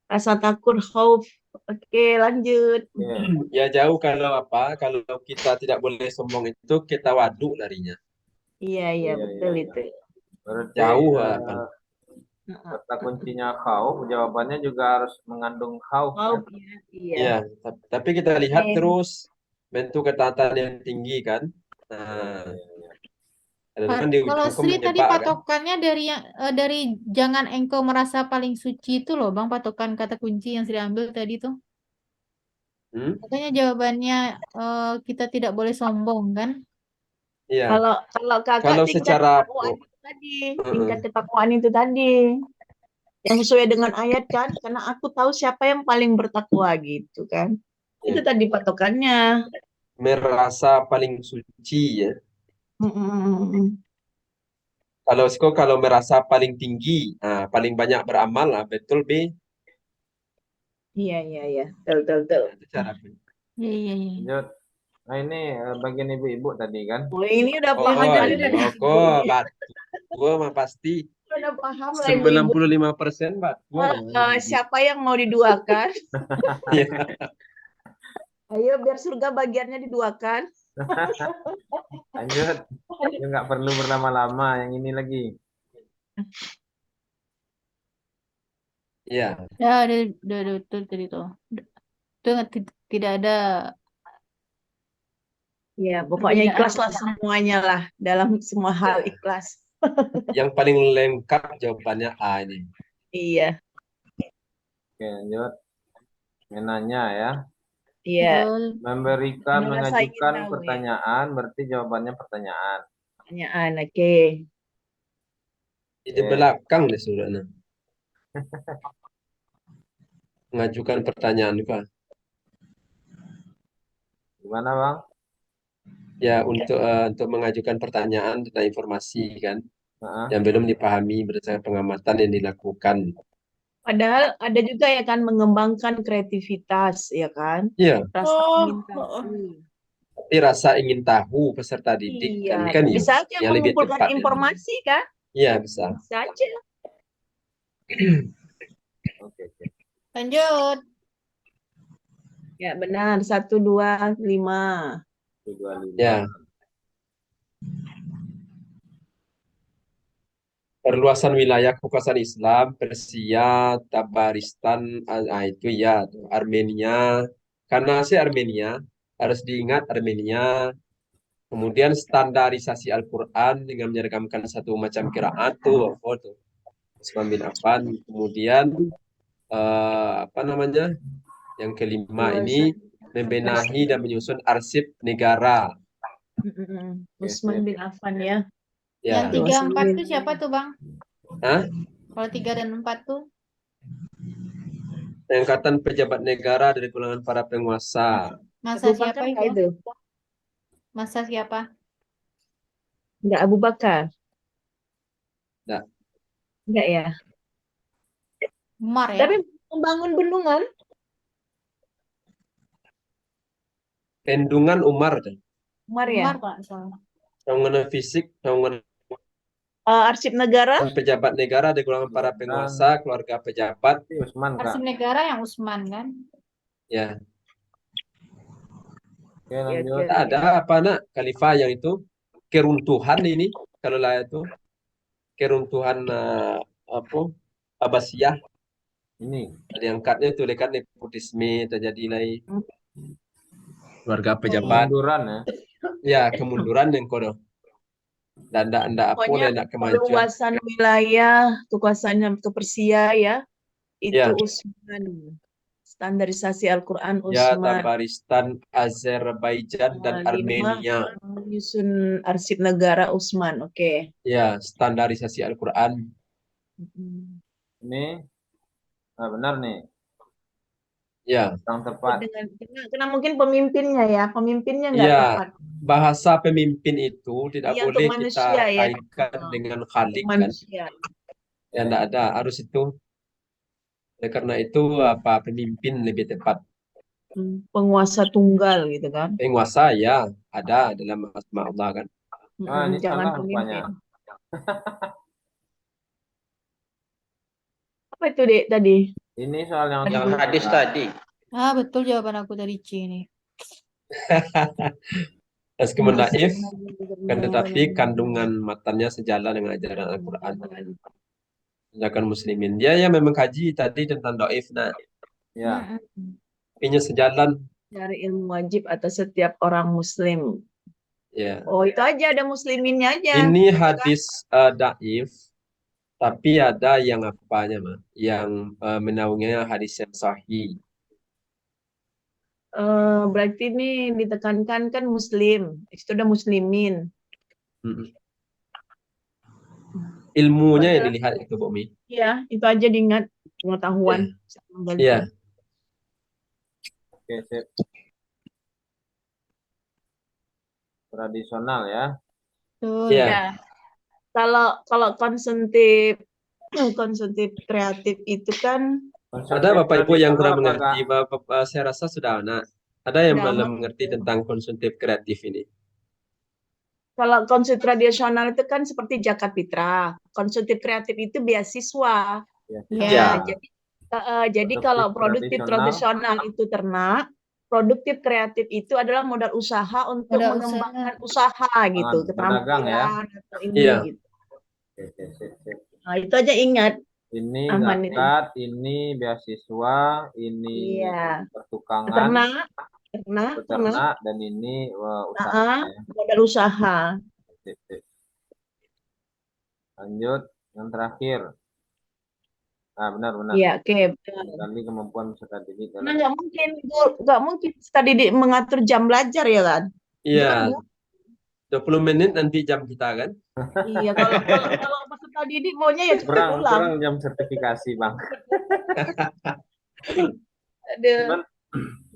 Rasa takut, khauf. Oke, lanjut. Ya jauh kalau kita tidak boleh sombong itu kita waduk larinya. Iya, betul itu. Berarti Jauh kata kuncinya khauf, jawabannya juga harus mengandung khauf. Khauf Kan? ya. Iya. Ya, tapi kita lihat Oke. terus bentuk ketaatan yang tinggi kan. Nah, kan di Kalau hukum Sri tadi menjebak, kan? patokannya dari jangan engkau merasa paling suci itu loh Bang, patokan kata kunci yang Sri ambil tadi tuh. Katanya jawabannya kita tidak boleh sombong kan? Iya. Kalau kakak Kalau tingkat secara ketakwaan itu tadi, tingkat ketakwaan itu tadi. Yang sesuai dengan ayat kan, karena aku tahu siapa yang paling bertakwa gitu kan. Itu tadi patokannya. merasa paling suci ya. Mm-mm. Kalau merasa paling tinggi, paling banyak beramal lah, betul B. Iya. Betul. Itu cara B. Iya. Lanjut. Nah ini bagian ibu-ibu tadi kan. Oh ini udah Oh, paham tadi tadi. kok gua mah pasti Udah paham lah ibu-ibu. 95% Siapa yang mau diduakan? Iya. Ayo biar surga bagiannya diduakan. Lanjut. Ya, nggak perlu berlama-lama. Yang ini lagi. Ya, Ya, udah betul tadi tuh. Itu tidak ada Ya, pokoknya ikhlas lah perbedaan. semuanya lah. Dalam semua hal Ya. ikhlas. Yang paling lengkap jawabannya A ini. Iya, Oke, lanjut. Menanya ya. iya. Betul. Memberikan, Anu rasa ingin mengajukan tahu ya. pertanyaan, berarti jawabannya pertanyaan. Pertanyaan, oke. Di belakang deh suratnya. Mengajukan pertanyaan Pak. Gimana, Bang? Ya, untuk mengajukan pertanyaan tentang informasi kan Heeh. yang belum dipahami berdasarkan pengamatan yang dilakukan. Padahal ada juga ya kan mengembangkan kreativitas, ya kan? Iya, Rasa ingin tahu. tapi rasa ingin tahu peserta didik Iya, kan ya bisa aja yang lebih mengumpulkan tepat. informasi kan? Iya, bisa. Bisa aja. Oke. Lanjut. Ya benar, 1, 2, 5. 25. Ya. Perluasan wilayah kekuasaan Islam, Persia, Tabaristan, itu ya, Armenia. Karena si Armenia, harus diingat Armenia. Kemudian standarisasi Al-Quran dengan menyeragamkan satu macam qiraat tuh, Utsman bin Affan. Kemudian apa namanya? Yang kelima ini membenahi dan menyusun arsip negara. Utsman bin Affan ya. Ya. Yang 3, 4 tuh siapa tuh, Bang? Hah? Kalau 3 dan 4 tuh? Pengangkatan pejabat negara dari kalangan para penguasa. Masa Abu siapa Bakar itu? itu? Masa siapa? Enggak Abu Bakar. Enggak ya. Umar ya? Tapi membangun bendungan. Bendungan Umar. Umar ya. Umar Pak, soalnya. Bangunan fisik, bangunan Arsip negara. pejabat negara dari kalangan para penguasa, keluarga pejabat. Utsman, Kak. Arsip negara yang Utsman kan? Ya. Oke, lanjut. Ada apa nak khalifah yang itu keruntuhan ini kalau lah itu keruntuhan apa Abbasiyah Ini. diangkatnya itu dekat nepotisme terjadi lagi keluarga pejabat. Kemunduran ya. Ya, kemunduran yang kodoh. Dan ndak apa Pokoknya nak kemajuan. perluasan wilayah kekuasaannya ke Persia ya. Itu Ya. Utsman. Standarisasi Al-Quran Ya, Utsman. Tabaristan, Azerbaijan dan 5, Armenia. menyusun arsip negara Utsman. Oke. Ya, standarisasi Al-Quran. Ini benar nih. Ya. Yang tepat. Karena mungkin pemimpinnya ya, pemimpinnya nggak Ya, tepat. bahasa pemimpin itu tidak Iya, boleh untuk kita manusia ya. kaitkan dengan khalik kan. Manusia. Ya, enggak ada, harus itu. Ya, karena itu apa pemimpin lebih tepat. Penguasa tunggal gitu kan. Penguasa ya ada dalam asma Allah kan. Ini Jangan salah pemimpin. rupanya. Apa itu Dek tadi? Ini soal yang hadis tadi. Betul jawaban aku dari C nih. Meskipun naif, kan tetapi kandungan matanya sejalan dengan ajaran Al-Quran. Sedangkan muslimin. Dia yang memang kaji tadi tentang doif. Nah, ya. Ini sejalan. Dari ilmu wajib atas setiap orang muslim. Ya. Oh, itu aja ada musliminnya aja. Ini hadis daif, tapi ada yang apanya, Mas? Yang menaunginya hadis yang sahih. Berarti ini ditekankan kan muslim. Itu udah muslimin. Ilmunya yang dilihat itu, Bu Mi. Iya, itu aja diingat pengetahuan. Iya. Oke, sip. Tradisional ya. Betul. Iya. Kalau konsumtif kreatif itu kan ada Bapak Ibu yang kurang mengerti. Saya rasa sudah ada yang belum mengerti tentang konsumtif kreatif ini. Kalau konsumtif tradisional itu kan seperti zakat fitrah. Konsumtif kreatif itu beasiswa. Ya. Jadi kalau produktif tradisional itu ternak, produktif kreatif itu adalah modal usaha untuk mengembangkan usaha gitu, keterampilan ya. atau ini gitu. Nah, itu aja ingat. Ini Aman itu. zakat, ini beasiswa, ini Iya. pertukangan, Peternak, dan ini usaha. Nah, Ya. modal usaha. Sip, sip. Lanjut, yang terakhir. Nah, benar. Iya, oke. Betul. Kali kemampuan peserta didik Nah, dalam nggak mungkin peserta didik mengatur jam belajar ya kan? Itu kan Iya, 20 menit nanti jam kita kan. iya, kalau peserta didik maunya ya cepat pulang. kurang jam sertifikasi, Bang. Aduh.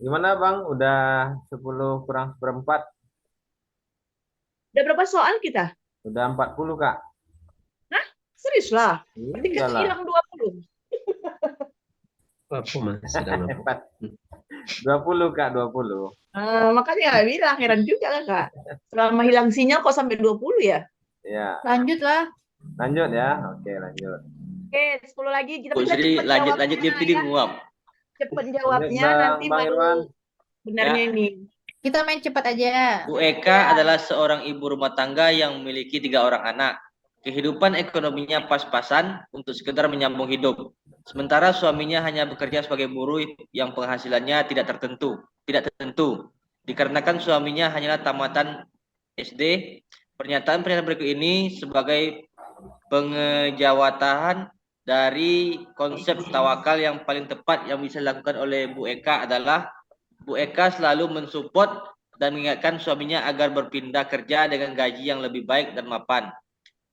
Gimana, Bang? Udah 10 kurang seperempat. Udah berapa soal kita? Udah 40, Kak. Serius lah. Berarti kan Iyalah. hilang 20. Apa masih dalam? Hebat. 20, Kak, 20. Makanya bilang heran juga lah, Kak. Selama hilang sinyal kok sampai 20 ya? Ya. Lanjutlah. Lanjut ya. Oke, lanjut. Oke, 10 lagi kita Bu bisa Sri cepet lanjut jawabnya dia tadi ya. nguap. Cepet jawabnya Bang- nanti Bang baru Irwan. benarnya Ya. ini. Kita main cepat aja. Bu Eka adalah seorang ibu rumah tangga yang memiliki 3 orang anak. Kehidupan ekonominya pas-pasan untuk sekedar menyambung hidup. Sementara suaminya hanya bekerja sebagai buruh yang penghasilannya tidak tentu. Dikarenakan suaminya hanyalah tamatan SD, pernyataan berikut ini sebagai pengejawatan dari konsep tawakal yang paling tepat yang bisa dilakukan oleh Bu Eka adalah Bu Eka selalu mensupport dan mengingatkan suaminya agar berpindah kerja dengan gaji yang lebih baik dan mapan.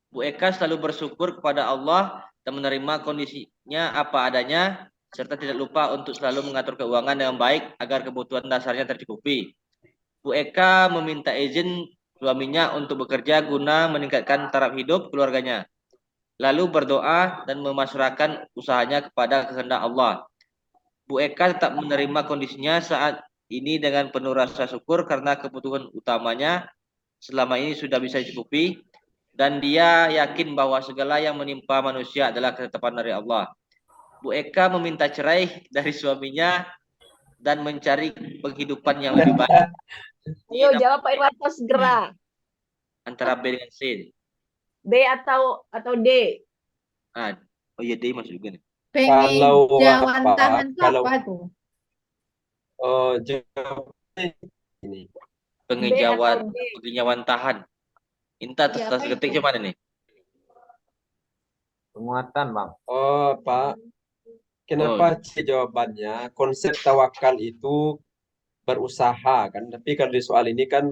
Bu Eka selalu bersyukur kepada Allah dan menerima kondisinya apa adanya, serta tidak lupa untuk selalu mengatur keuangan dengan baik agar kebutuhan dasarnya tercukupi. Bu Eka meminta izin suaminya untuk bekerja guna meningkatkan taraf hidup keluarganya. Lalu berdoa dan memasrahkan usahanya kepada kehendak Allah. Bu Eka tetap menerima kondisinya saat ini dengan penuh rasa syukur karena kebutuhan utamanya selama ini sudah bisa dicukupi. Dan dia yakin bahwa segala yang menimpa manusia adalah ketetapan dari Allah. Bu Eka meminta cerai dari suaminya dan mencari penghidupan yang lebih baik. Ayo jawab Pak Irwanto segera. Antara B dengan C. B atau D? Oh iya D masuk juga nih. Pengejawantahan itu apa tuh? Jawabannya ini. Pengejawantahan. Inta atas ketik cuman ini. Penguatan, Bang. Oh, Pak. Kenapa C jawabannya? Konsep tawakal itu berusaha kan. Tapi kalau di soal ini kan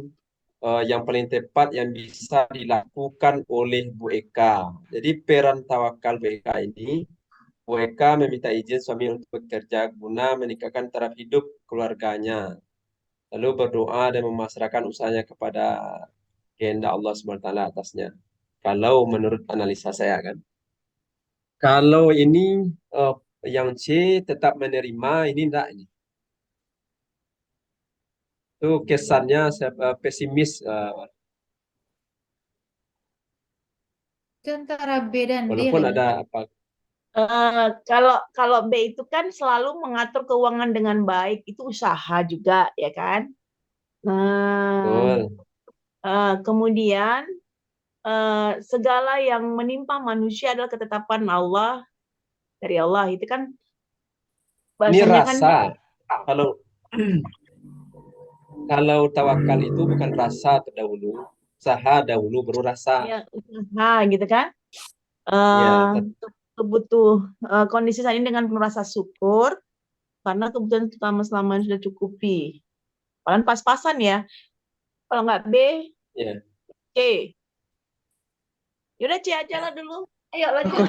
yang paling tepat yang bisa dilakukan oleh Bu Eka. Jadi peran tawakal Bu Eka ini, Bu Eka meminta izin suami untuk bekerja guna meningkatkan taraf hidup keluarganya. Lalu berdoa dan memasrahkan usahanya kepada kehendak Allah SWT atasnya. Kalau menurut analisa saya kan. Kalau ini yang C tetap menerima, ini enggak ini. Itu kesannya pesimis. Itu antara B dan D. Walaupun ada apa? Kalau B itu kan selalu mengatur keuangan dengan baik, itu usaha juga ya kan. Kemudian segala yang menimpa manusia adalah ketetapan Allah dari Allah, itu kan ini bahasanya rasa. Kalau tawakal itu bukan rasa terdahulu, usaha dahulu baru rasa. Ya, usaha gitu kan. Kondisi saat ini dengan penuh rasa syukur karena kebutuhan utama selama ini sudah cukupi. Padahal pas-pasan ya. Kalau nggak B, C. Yaudah C aja lah dulu. Ayo lanjut.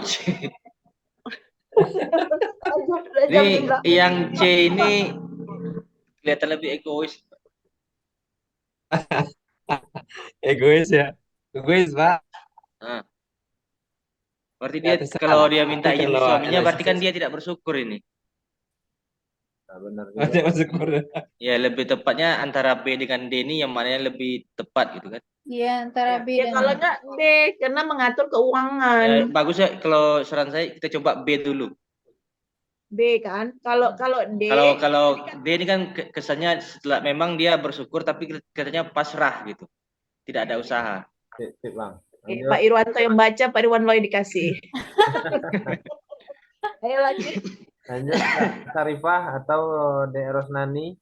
Ini yang C ini kelihatan lebih egois. Egois ya. Egois, Pak. Berarti dia kalau dia minta izin suaminya berarti kan dia tidak bersyukur ini. Nah, benar juga. Bersyukur. Ya lebih tepatnya antara B dengan D ini yang mana lebih tepat gitu kan. Iya, antara B dan kalau enggak D karena mengatur keuangan. Ya, bagus ya kalau saran saya kita coba B dulu. B kan. Kalau D kalau D ini kan kesannya setelah memang dia bersyukur tapi katanya pasrah gitu. Tidak ada usaha. Bang. Pak Irwanto yang baca, Pak Irwanto yang dikasih. Ayo lanjut. Lanjut Kak Sarifah atau Dek Rosnani.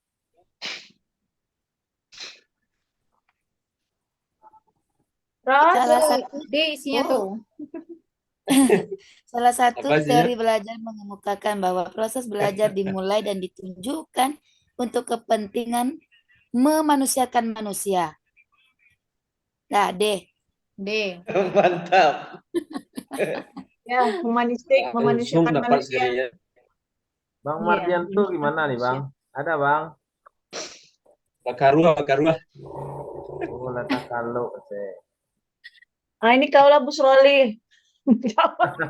Ros. Salah satu D isinya Oh. tuh. Salah satu Apa isinya? teori belajar mengemukakan bahwa proses belajar dimulai dan ditunjukkan untuk kepentingan memanusiakan manusia. Nah, D. D. Mantap. Ya, Langsung memanusiakan dapat manusia. dirinya. Bang Iya, Mardian tuh gimana nih manusia. Bang? Ada Bang? Bakarua. Oh, letak kalau saya. Ah, ini kaulah Bu Sroli. Jawab.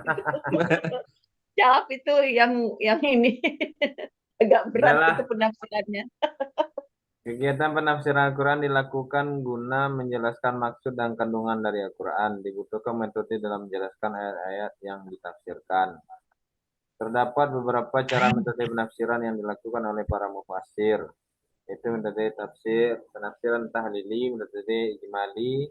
Jawab itu yang ini. Agak berat Adalah itu penafsirannya. kegiatan penafsiran Al-Quran dilakukan guna menjelaskan maksud dan kandungan dari Al-Quran. Dibutuhkan metode dalam menjelaskan ayat-ayat yang ditafsirkan. Terdapat beberapa cara metode penafsiran yang dilakukan oleh para mufassir, yaitu metode tafsir, penafsiran tahlili, metode ijmali,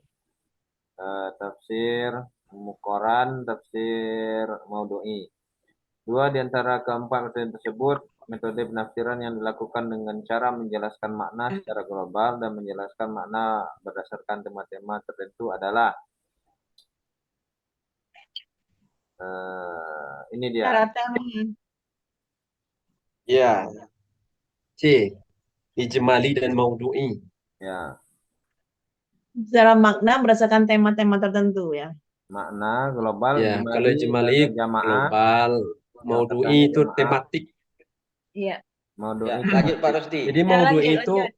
tafsir muqaran, tafsir maudu'i. Dua di antara keempat metode tersebut, metode penafsiran yang dilakukan dengan cara menjelaskan makna secara global dan menjelaskan makna berdasarkan tema-tema tertentu adalah ini dia. Syaratnya. Ya. C. Ijmali dan maudu'i. Ya, Secara makna berdasarkan tema-tema tertentu ya. makna global, Ya, kalau ijmali jamaah, global, maudu'i itu jamaah. tematik. Iya. maudu'i Ya, lanjut Pak Rusdi. Jadi Ya, maudu'i lanjut, itu lanjut.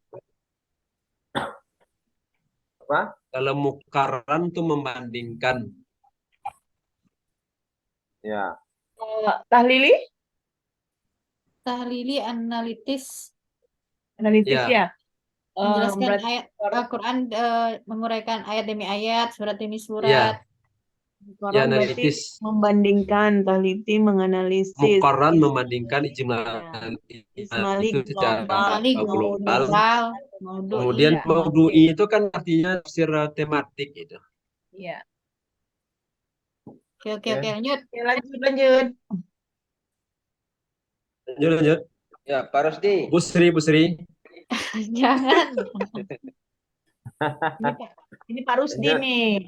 apa? kalau mukarran itu membandingkan. Ya, Tahlili? Tahlili analitis. Analitis Ya. ya. Menjelaskan Berarti ayat Al-Quran, menguraikan ayat demi ayat, surat demi Ya. surat. Muqarran Ya, berarti analitis. membandingkan, tahliti menganalisis. Mukarran membandingkan ijmali. Ismali Itu secara global, Kali global. global, maudu'i. Kemudian Iya. maudu'i itu kan artinya tafsir tematik gitu. Iya. Oke, lanjut. Oke, lanjut. Lanjut. Ya, Pak Rusdi. Busri. Jangan. Ini Pak Rusdi Lanjut. nih.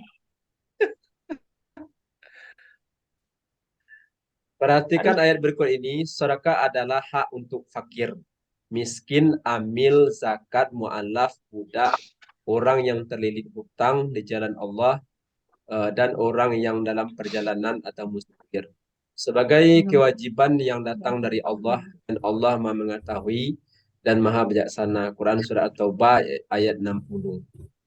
Perhatikan ayat berikut ini. Sedekah adalah hak untuk fakir, miskin, amil, zakat, mu'alaf, budak, orang yang terlilit hutang di jalan Allah, dan orang yang dalam perjalanan atau musafir. Sebagai kewajiban yang datang dari Allah, dan Allah Maha mengetahui dan Maha bijaksana. Quran Surah At-Taubah ayat 60.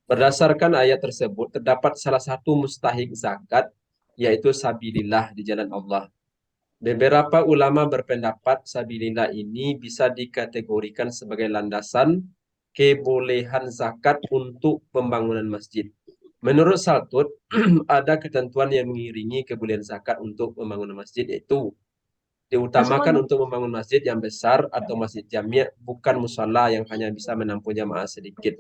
Berdasarkan ayat tersebut, terdapat salah satu mustahik zakat, yaitu sabilillah di jalan Allah. Beberapa ulama berpendapat sabilillah ini bisa dikategorikan sebagai landasan kebolehan zakat untuk pembangunan masjid. Menurut Saltut, ada ketentuan yang mengiringi kebolehan zakat untuk pembangunan masjid, yaitu diutamakan untuk membangun masjid yang besar atau masjid jami', bukan musala yang hanya bisa menampung jamaah sedikit.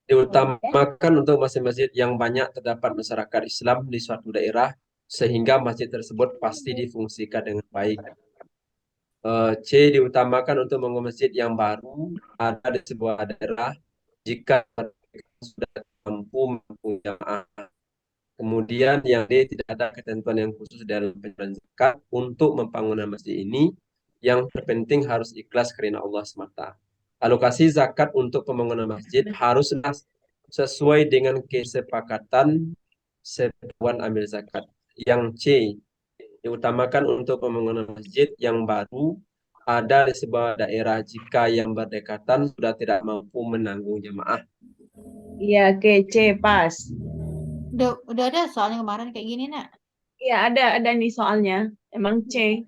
Diutamakan untuk masjid-masjid yang banyak terdapat masyarakat Islam di suatu daerah, sehingga masjid tersebut pasti difungsikan dengan baik. C. Diutamakan untuk membangun masjid yang baru ada di sebuah daerah jika sudah mampu jamaah. Kemudian yang D, tidak ada ketentuan yang khusus dalam penyaluran zakat untuk pembangunan masjid ini. Yang terpenting harus ikhlas karena Allah semata. Alokasi zakat untuk pembangunan masjid haruslah sesuai dengan kesepakatan seruan amil zakat. Yang C, diutamakan untuk pembangunan masjid yang baru ada di sebuah daerah jika yang berdekatan sudah tidak mampu menanggung jamaah. Iya, oke, C, pas. Udah ada soalnya kemarin kayak gini, Nak. Iya, ada nih soalnya. Emang C.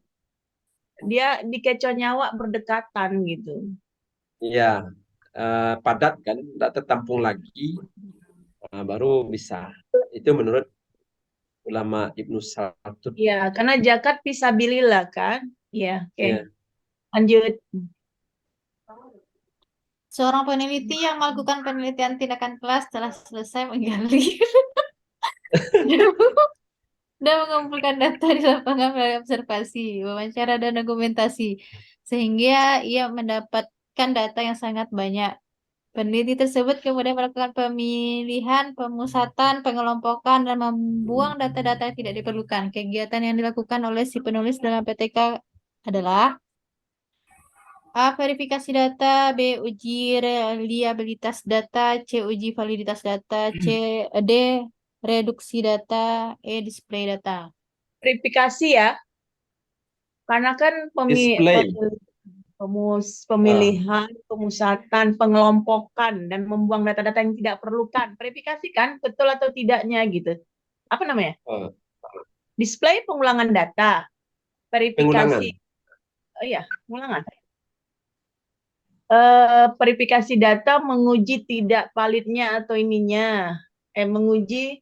Dia dikecoh nyawa berdekatan gitu. Iya, padat kan, tidak tertampung lagi, baru bisa. Itu menurut ulama Ibnu Saltut. Iya, karena zakat fisabilillah kan. Iya, oke. Iya. Lanjut. Seorang peneliti yang melakukan penelitian tindakan kelas telah selesai menggali dan mengumpulkan data di lapangan melalui observasi, wawancara, dan dokumentasi, sehingga ia mendapatkan data yang sangat banyak. Peneliti tersebut kemudian melakukan pemilihan, pemusatan, pengelompokan, dan membuang data-data yang tidak diperlukan. Kegiatan yang dilakukan oleh si penulis dalam PTK adalah A. Verifikasi data, B. Uji reliabilitas data, C. Uji validitas data, D. Reduksi data, E. Display data. Verifikasi ya, karena kan Display. pemilihan, pemusatan, pengelompokan, dan membuang data-data yang tidak perlukan. Verifikasi kan betul atau tidaknya gitu. Apa namanya? Ah, Display pengulangan data. pengulangan. Verifikasi. Oh iya, pengulangan. Verifikasi data menguji tidak validnya atau ininya. Menguji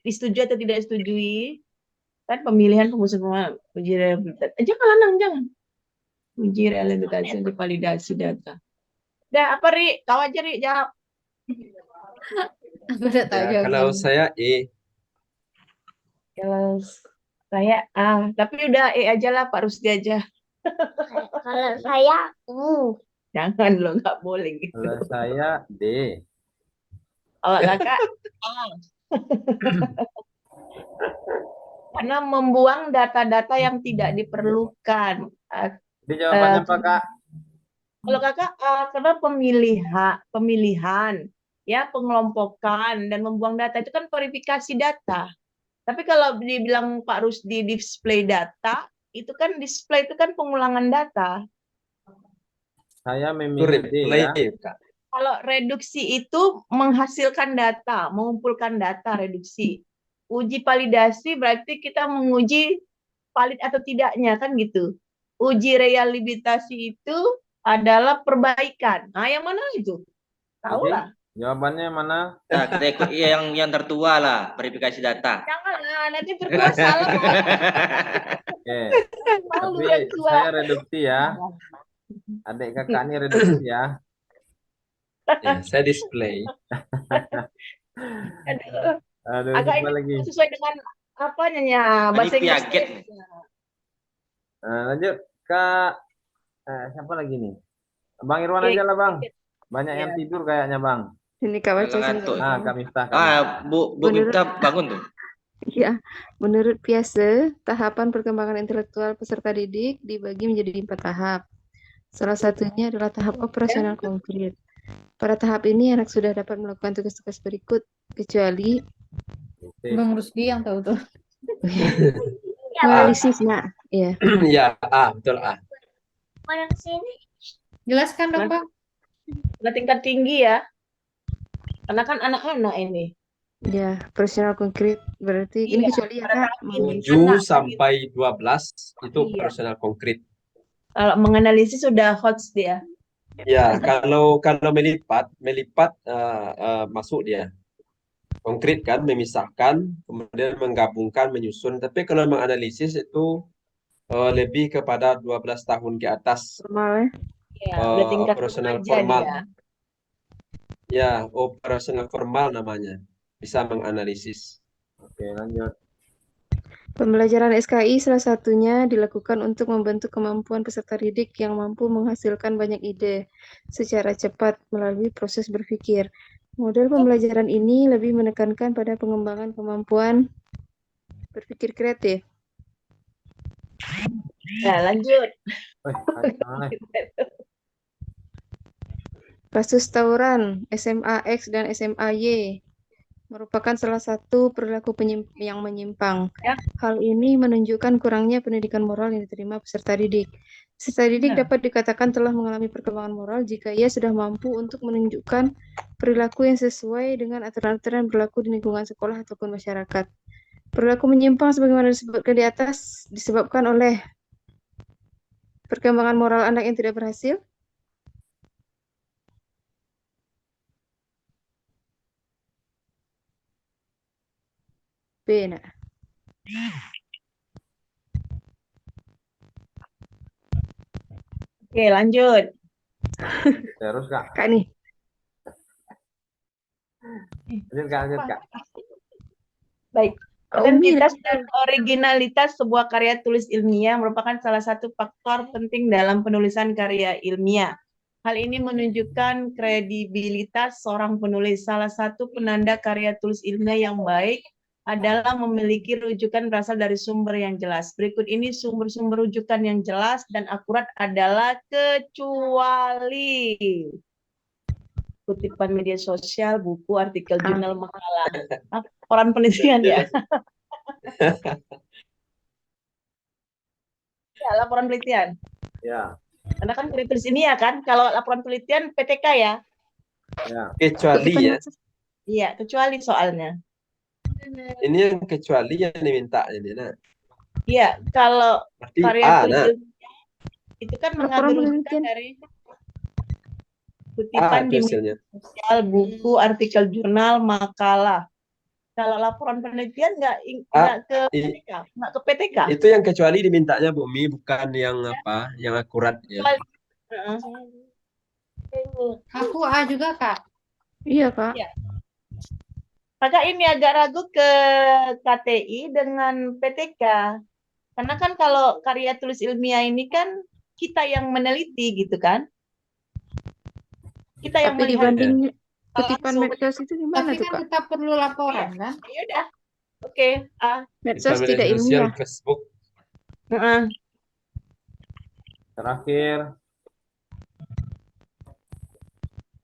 disetujui atau tidak disetujui. Kan pemilihan pemusatan uji reliabilitas. Jangan Lanang, jangan. Uji reliabilitas dan validasi data. Dah, apa Ri? Kau aja Ri, jawab. Aku udah tahu Ya, kalau jawabannya. saya E. Kalau saya A, tapi udah E aja lah, Pak Rusdi aja. Kalau saya Jangan lo, nggak boleh gitu. Kalau saya D. Kalau kakak A. Karena membuang data-data yang tidak diperlukan. Jadi jawabannya apa, Kak? Kalau kakak karena pemilihan, ya pengelompokan dan membuang data itu kan verifikasi data. Tapi kalau dibilang Pak Rusdi display data, itu kan display itu kan pengulangan data. Saya Itu memilih D replay, ya. Kak. Kalau reduksi itu menghasilkan data, mengumpulkan data reduksi. Uji validasi berarti kita menguji valid atau tidaknya kan gitu. Uji reliabilitasi itu adalah perbaikan. Nah, yang mana itu? Tahu Jadi lah. jawabannya mana? Nah, kita ikut yang tertua lah, verifikasi data. Janganlah, nanti tertua salah. Oke. Malu Tapi yang tua. saya reduksi ya. Adik kakak ini reduksi ya. Ya, saya display. Aduh, Aduh, agak siapa ini lagi? sesuai dengan apanya ya bahasa Ini Inggris. piaget. Lanjut Kak. Siapa lagi nih? Bang Irwan Oke, aja lah Bang. Banyak yang Iya. tidur kayaknya Bang. Ini Kak baca Agak sini. ngantuk. Kak Miftah. Kak Miftah. Bu Menurut- Miftah bangun tuh. Ya, menurut Piaget, tahapan perkembangan intelektual peserta didik dibagi menjadi 4 tahap. Salah satunya adalah tahap operasional konkret. Pada tahap ini, anak sudah dapat melakukan tugas-tugas berikut, kecuali Oke. Bang Rusdi yang tahu tuh. analisis, Nak. Iya. Ya, A, betul A. orang sini. Jelaskan dong, Bang. Udah tingkat tinggi ya. Karena kan anak-anak ini. Ya, operasional konkret berarti ini Iya, kecuali ya, pada Kak. tahap ini. 7 Anak. sampai 12 itu Iya. operasional konkret. Kalau menganalisis sudah hot dia. Ya, kalau melipat masuk dia. Konkret kan, memisahkan, kemudian menggabungkan, menyusun. Tapi kalau menganalisis itu lebih kepada 12 tahun ke atas. Formal Ya, ya. udah tingkat Operasional remaja formal. dia. Ya, operasional formal namanya. Bisa menganalisis. Oke, lanjut. Pembelajaran SKI salah satunya dilakukan untuk membentuk kemampuan peserta didik yang mampu menghasilkan banyak ide secara cepat melalui proses berpikir. Model pembelajaran ini lebih menekankan pada pengembangan kemampuan berpikir kreatif. Nah, lanjut. Kasus tawuran SMA X dan SMA Y merupakan salah satu perilaku yang menyimpang. Ya. Hal ini menunjukkan kurangnya pendidikan moral yang diterima peserta didik. Peserta didik Nah. dapat dikatakan telah mengalami perkembangan moral jika ia sudah mampu untuk menunjukkan perilaku yang sesuai dengan aturan-aturan berlaku di lingkungan sekolah ataupun masyarakat. Perilaku menyimpang sebagaimana disebutkan di atas disebabkan oleh perkembangan moral anak yang tidak berhasil, B. Nak. Oke, lanjut. Terus Kak. Kak nih. Lanjut Kak. Baik. Umi Otentitas dan originalitas sebuah karya tulis ilmiah merupakan salah satu faktor penting dalam penulisan karya ilmiah. Hal ini menunjukkan kredibilitas seorang penulis. Salah satu penanda karya tulis ilmiah yang baik adalah memiliki rujukan berasal dari sumber yang jelas. Berikut ini sumber-sumber rujukan yang jelas dan akurat adalah kecuali kutipan media sosial, buku, artikel jurnal, makalah. Laporan penelitian ya. Ya, laporan penelitian. Ya, Karena kan karya tulis ini ya kan, kalau laporan penelitian PTK ya. ya. Kecuali ya. Iya, kecuali soalnya. Ini yang kecuali yang diminta ini. Nah. Iya, kalau Berarti karya A, tulis nah. ilmiah itu kan mengambil rujukan dari kutipan di media sosial, buku, artikel jurnal, makalah. Kalau laporan penelitian nggak ke PTK, nggak ke PTK. Itu yang kecuali dimintanya Bu Mi, bukan yang apa, yang akurat ya. Aku A juga, Kak. Iya, Kak. Ya. Kakak ini agak ragu ke KTI dengan PTK. Karena kan kalau karya tulis ilmiah ini kan kita yang meneliti gitu kan. Kita yang Tapi melihat dibanding kutipan medsos itu gimana Tapi tuh, kan Kak? tetap perlu laporan kan? Ya udah. Oke, Medsos tidak sosial, ilmiah. Facebook. Terakhir.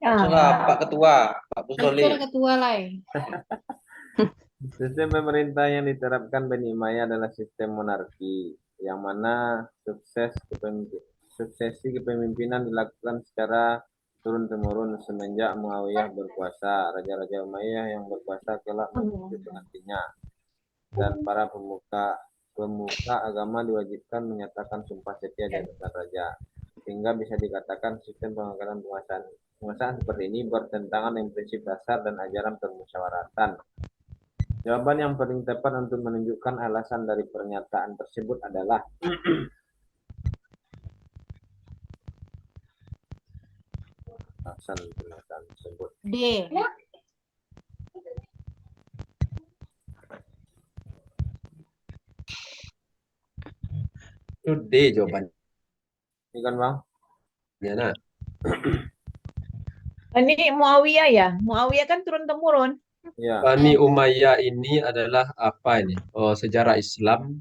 Pak Ketua, Pak Busoli. Betul Ketua Lai. Sistem pemerintah yang diterapkan Bani Umayyah adalah sistem monarki, yang mana suksesi kepemimpinan dilakukan secara turun-temurun semenjak Muawiyah berkuasa. Raja-raja Umayyah yang berkuasa kelak mengikuti penggantinya, dan para pemuka agama diwajibkan menyatakan sumpah setia di hadapan raja, sehingga bisa dikatakan sistem pengangkatan penguasaan seperti ini bertentangan dengan prinsip dasar dan ajaran permusyawaratan. Jawaban yang paling tepat untuk menunjukkan alasan dari pernyataan tersebut adalah alasan pernyataan tersebut. D. Itu D jawabannya. Ini kan Bang? Ya, nah. Ini Muawiyah ya? Muawiyah kan turun-temurun. Ya. Bani Umayyah ini adalah apa ini? Oh, sejarah Islam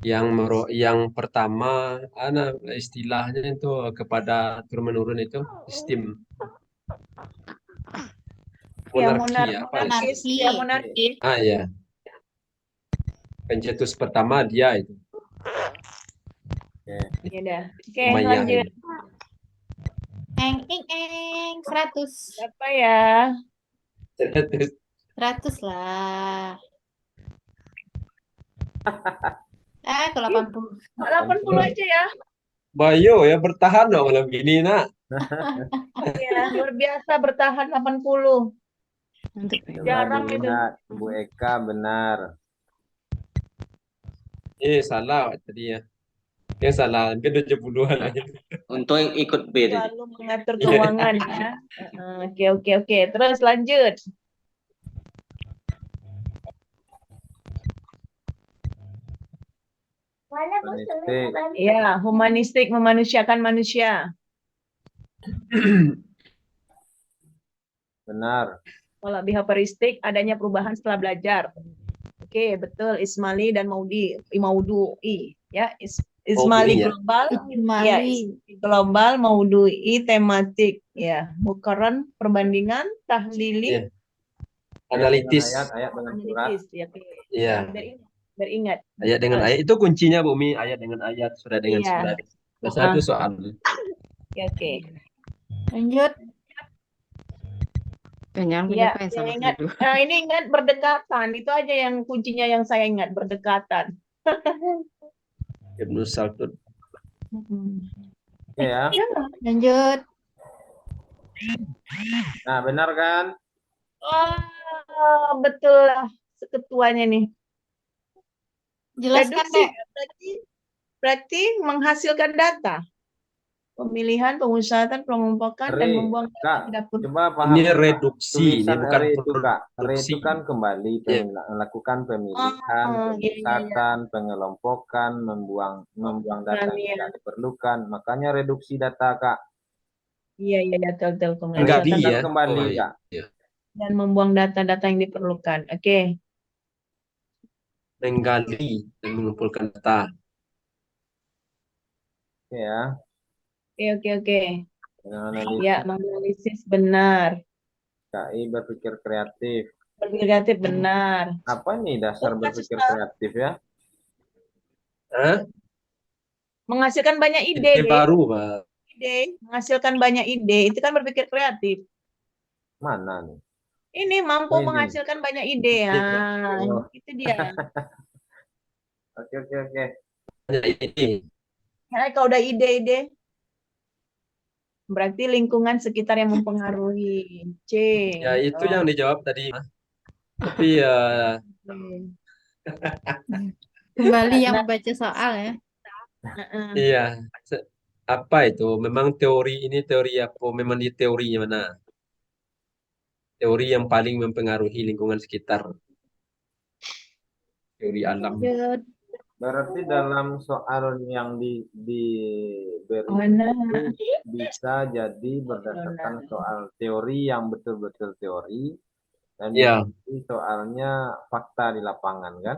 yang pertama, istilahnya itu kepada turun-menurun itu sistem monarki, monarki. Ya. Pencetus pertama dia itu. Ya udah. Oke, Umayyah lanjut. 100. Apa ya? 100 lah. Ke 80. 80 aja ya. Bayo ya bertahan dong malam gini, nak. Ya, luar biasa bertahan 80. Jarang itu. Bu Eka benar. Salah tadi ya. Yang salah, kan 70-an aja. Untuk yang ikut B tadi. Selalu mengatur keuangan ya. Oke. Terus lanjut. Humanistik. Ya, humanistik, memanusiakan manusia. Benar. Kalau behavioristik adanya perubahan setelah belajar. Oke, betul. Ismaili dan Maudui ya. Ismaili global, ya. Global, Maudui tematik, ya. Mukarran perbandingan, tahlili, analitis. Ayat dengan surat. Iya. Beringat. Ayat dengan ayat itu kuncinya, Bu Mi. Ayat dengan ayat, surat dengan surat. Satu soal. Oke. Lanjut. Jangan Ya, ingat. Ini ingat berdekatan. Itu aja yang kuncinya yang saya ingat, berdekatan. Ibnu Saltun. Oke ya. Lanjut. Nah, benar kan? Oh, betul lah. Ketuanya nih. Jelaskan Reduksi, berarti menghasilkan data. Pemilihan, pengusahaan, pengelompokan, dan Re, membuang data Kak, di dapur. coba Ini pahami Kak. reduksi, ini Tulisan bukan re itu Kak. Re produksi. itu kan kembali Ya. melakukan pemilihan, Oh, iya, iya, iya. pemusatan, pengelompokan, membuang data yang Iya. tidak diperlukan. Makanya reduksi data Kak. Iya, iya, betul. Menggali Pengusahaan ya. Kembali Oh, Kak. iya. dan membuang data-data yang diperlukan. Oke. Menggali dan mengumpulkan data. Oke ya. Oke. Dengan analisis Ya, menganalisis benar. KI berpikir kreatif. Berpikir kreatif benar. Apa nih dasar Oh, berpikir Kak, kreatif ya? Hah? menghasilkan banyak ide, Ide baru, Pak. menghasilkan banyak ide, itu kan berpikir kreatif. Mana nih? Ini mampu Ini. menghasilkan banyak ide. Oh. Itu dia. Oke. Banyak ide. Karena kalau udah ide, berarti lingkungan sekitar yang mempengaruhi. C. Ya, itu yang dijawab tadi. Tapi Kembali yang Nah. membaca soal ya. iya. Apa itu? Memang teori ini teori apa? Memang di teorinya mana? Teori yang paling mempengaruhi lingkungan sekitar. Teori alam. Berarti dalam soal yang diberi itu bisa jadi berdasarkan soal teori yang betul-betul teori dan soalnya fakta di lapangan kan?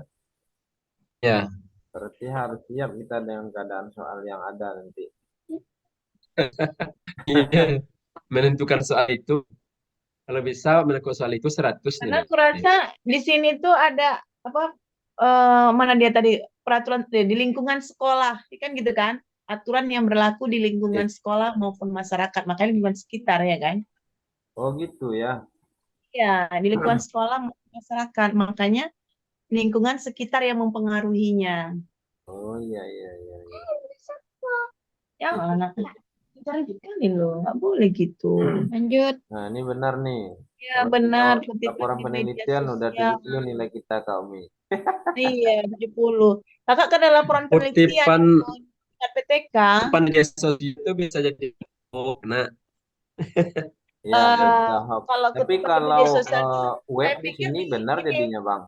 Ya. Berarti harus siap kita dengan keadaan soal yang ada nanti. Menentukan soal itu. Kalau bisa menentukan soal itu 100 Karena nilai. aku rasa di sini tuh ada apa? Mana dia tadi peraturan di lingkungan sekolah, kan gitu kan? Aturan yang berlaku di lingkungan sekolah maupun masyarakat, makanya lingkungan sekitar ya kan? Oh gitu ya? Ya, di lingkungan sekolah maupun masyarakat, makanya lingkungan sekitar yang mempengaruhinya. Oh iya. Ya anak cari sekali loh, nggak boleh gitu. Lanjut. Nah ini benar nih. Ya benar. Laporan penelitian udah 70 nilai kita Kak Iya 70. Kakak kan ada laporan penelitian PTK. Kutipan di sosial itu bisa jadi nah. Tapi kalau web di sini benar jadinya Bang.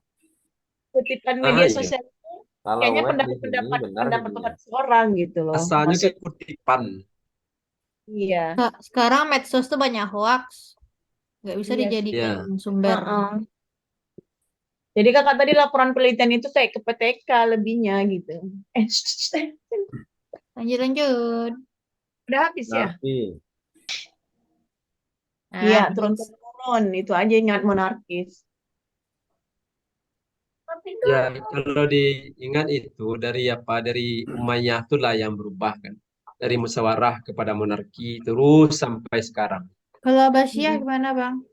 Kutipan media sosial kayaknya pendapat seorang gitu loh. Asalnya kayak kutipan. Iya. Sekarang medsos tuh banyak hoax. Nggak bisa dijadikan sumber. Jadi kakak tadi laporan penelitian itu kayak ke PTK lebihnya gitu. Lanjut. Udah habis ya? Iya, turun. Itu aja ingat monarkis. Ya, kalau diingat itu dari Umayyah itulah yang berubah kan. Dari musyawarah kepada monarki terus sampai sekarang. Kalau Abbasiyah gimana, Bang?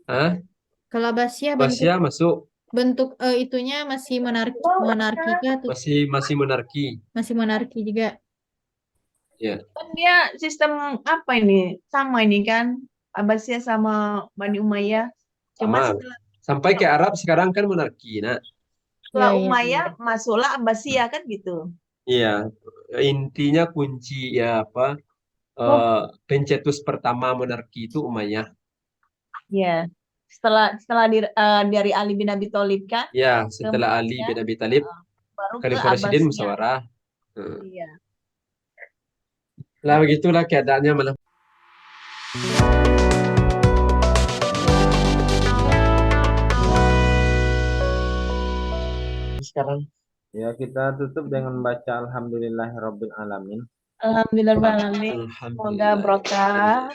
Hah? Kalau Abbasiyah masuk. Bentuk itunya masih monarki kah? Masih monarki. Masih monarki juga. Ya. Kan dia sistem apa ini? Sama ini kan Abbasiyah sama Bani Umayyah. Cuma sampai ke Arab sekarang kan monarki, nah. Setelah Umayyah masuklah Abbasiyah kan gitu. Iya, intinya kunci pencetus pertama monarki itu Umayyah. Iya. Setelah dari Ali bin Abi Thalib kan? Ya, setelah Ali bin Abi Thalib Khalifah Rasyidin musyawarah. Iya. Lah begitulah keadaannya malam. Sekarang ya kita tutup dengan baca Alhamdulillahirabbil alamin. Alhamdulillahirabbil alamin. Semoga berkah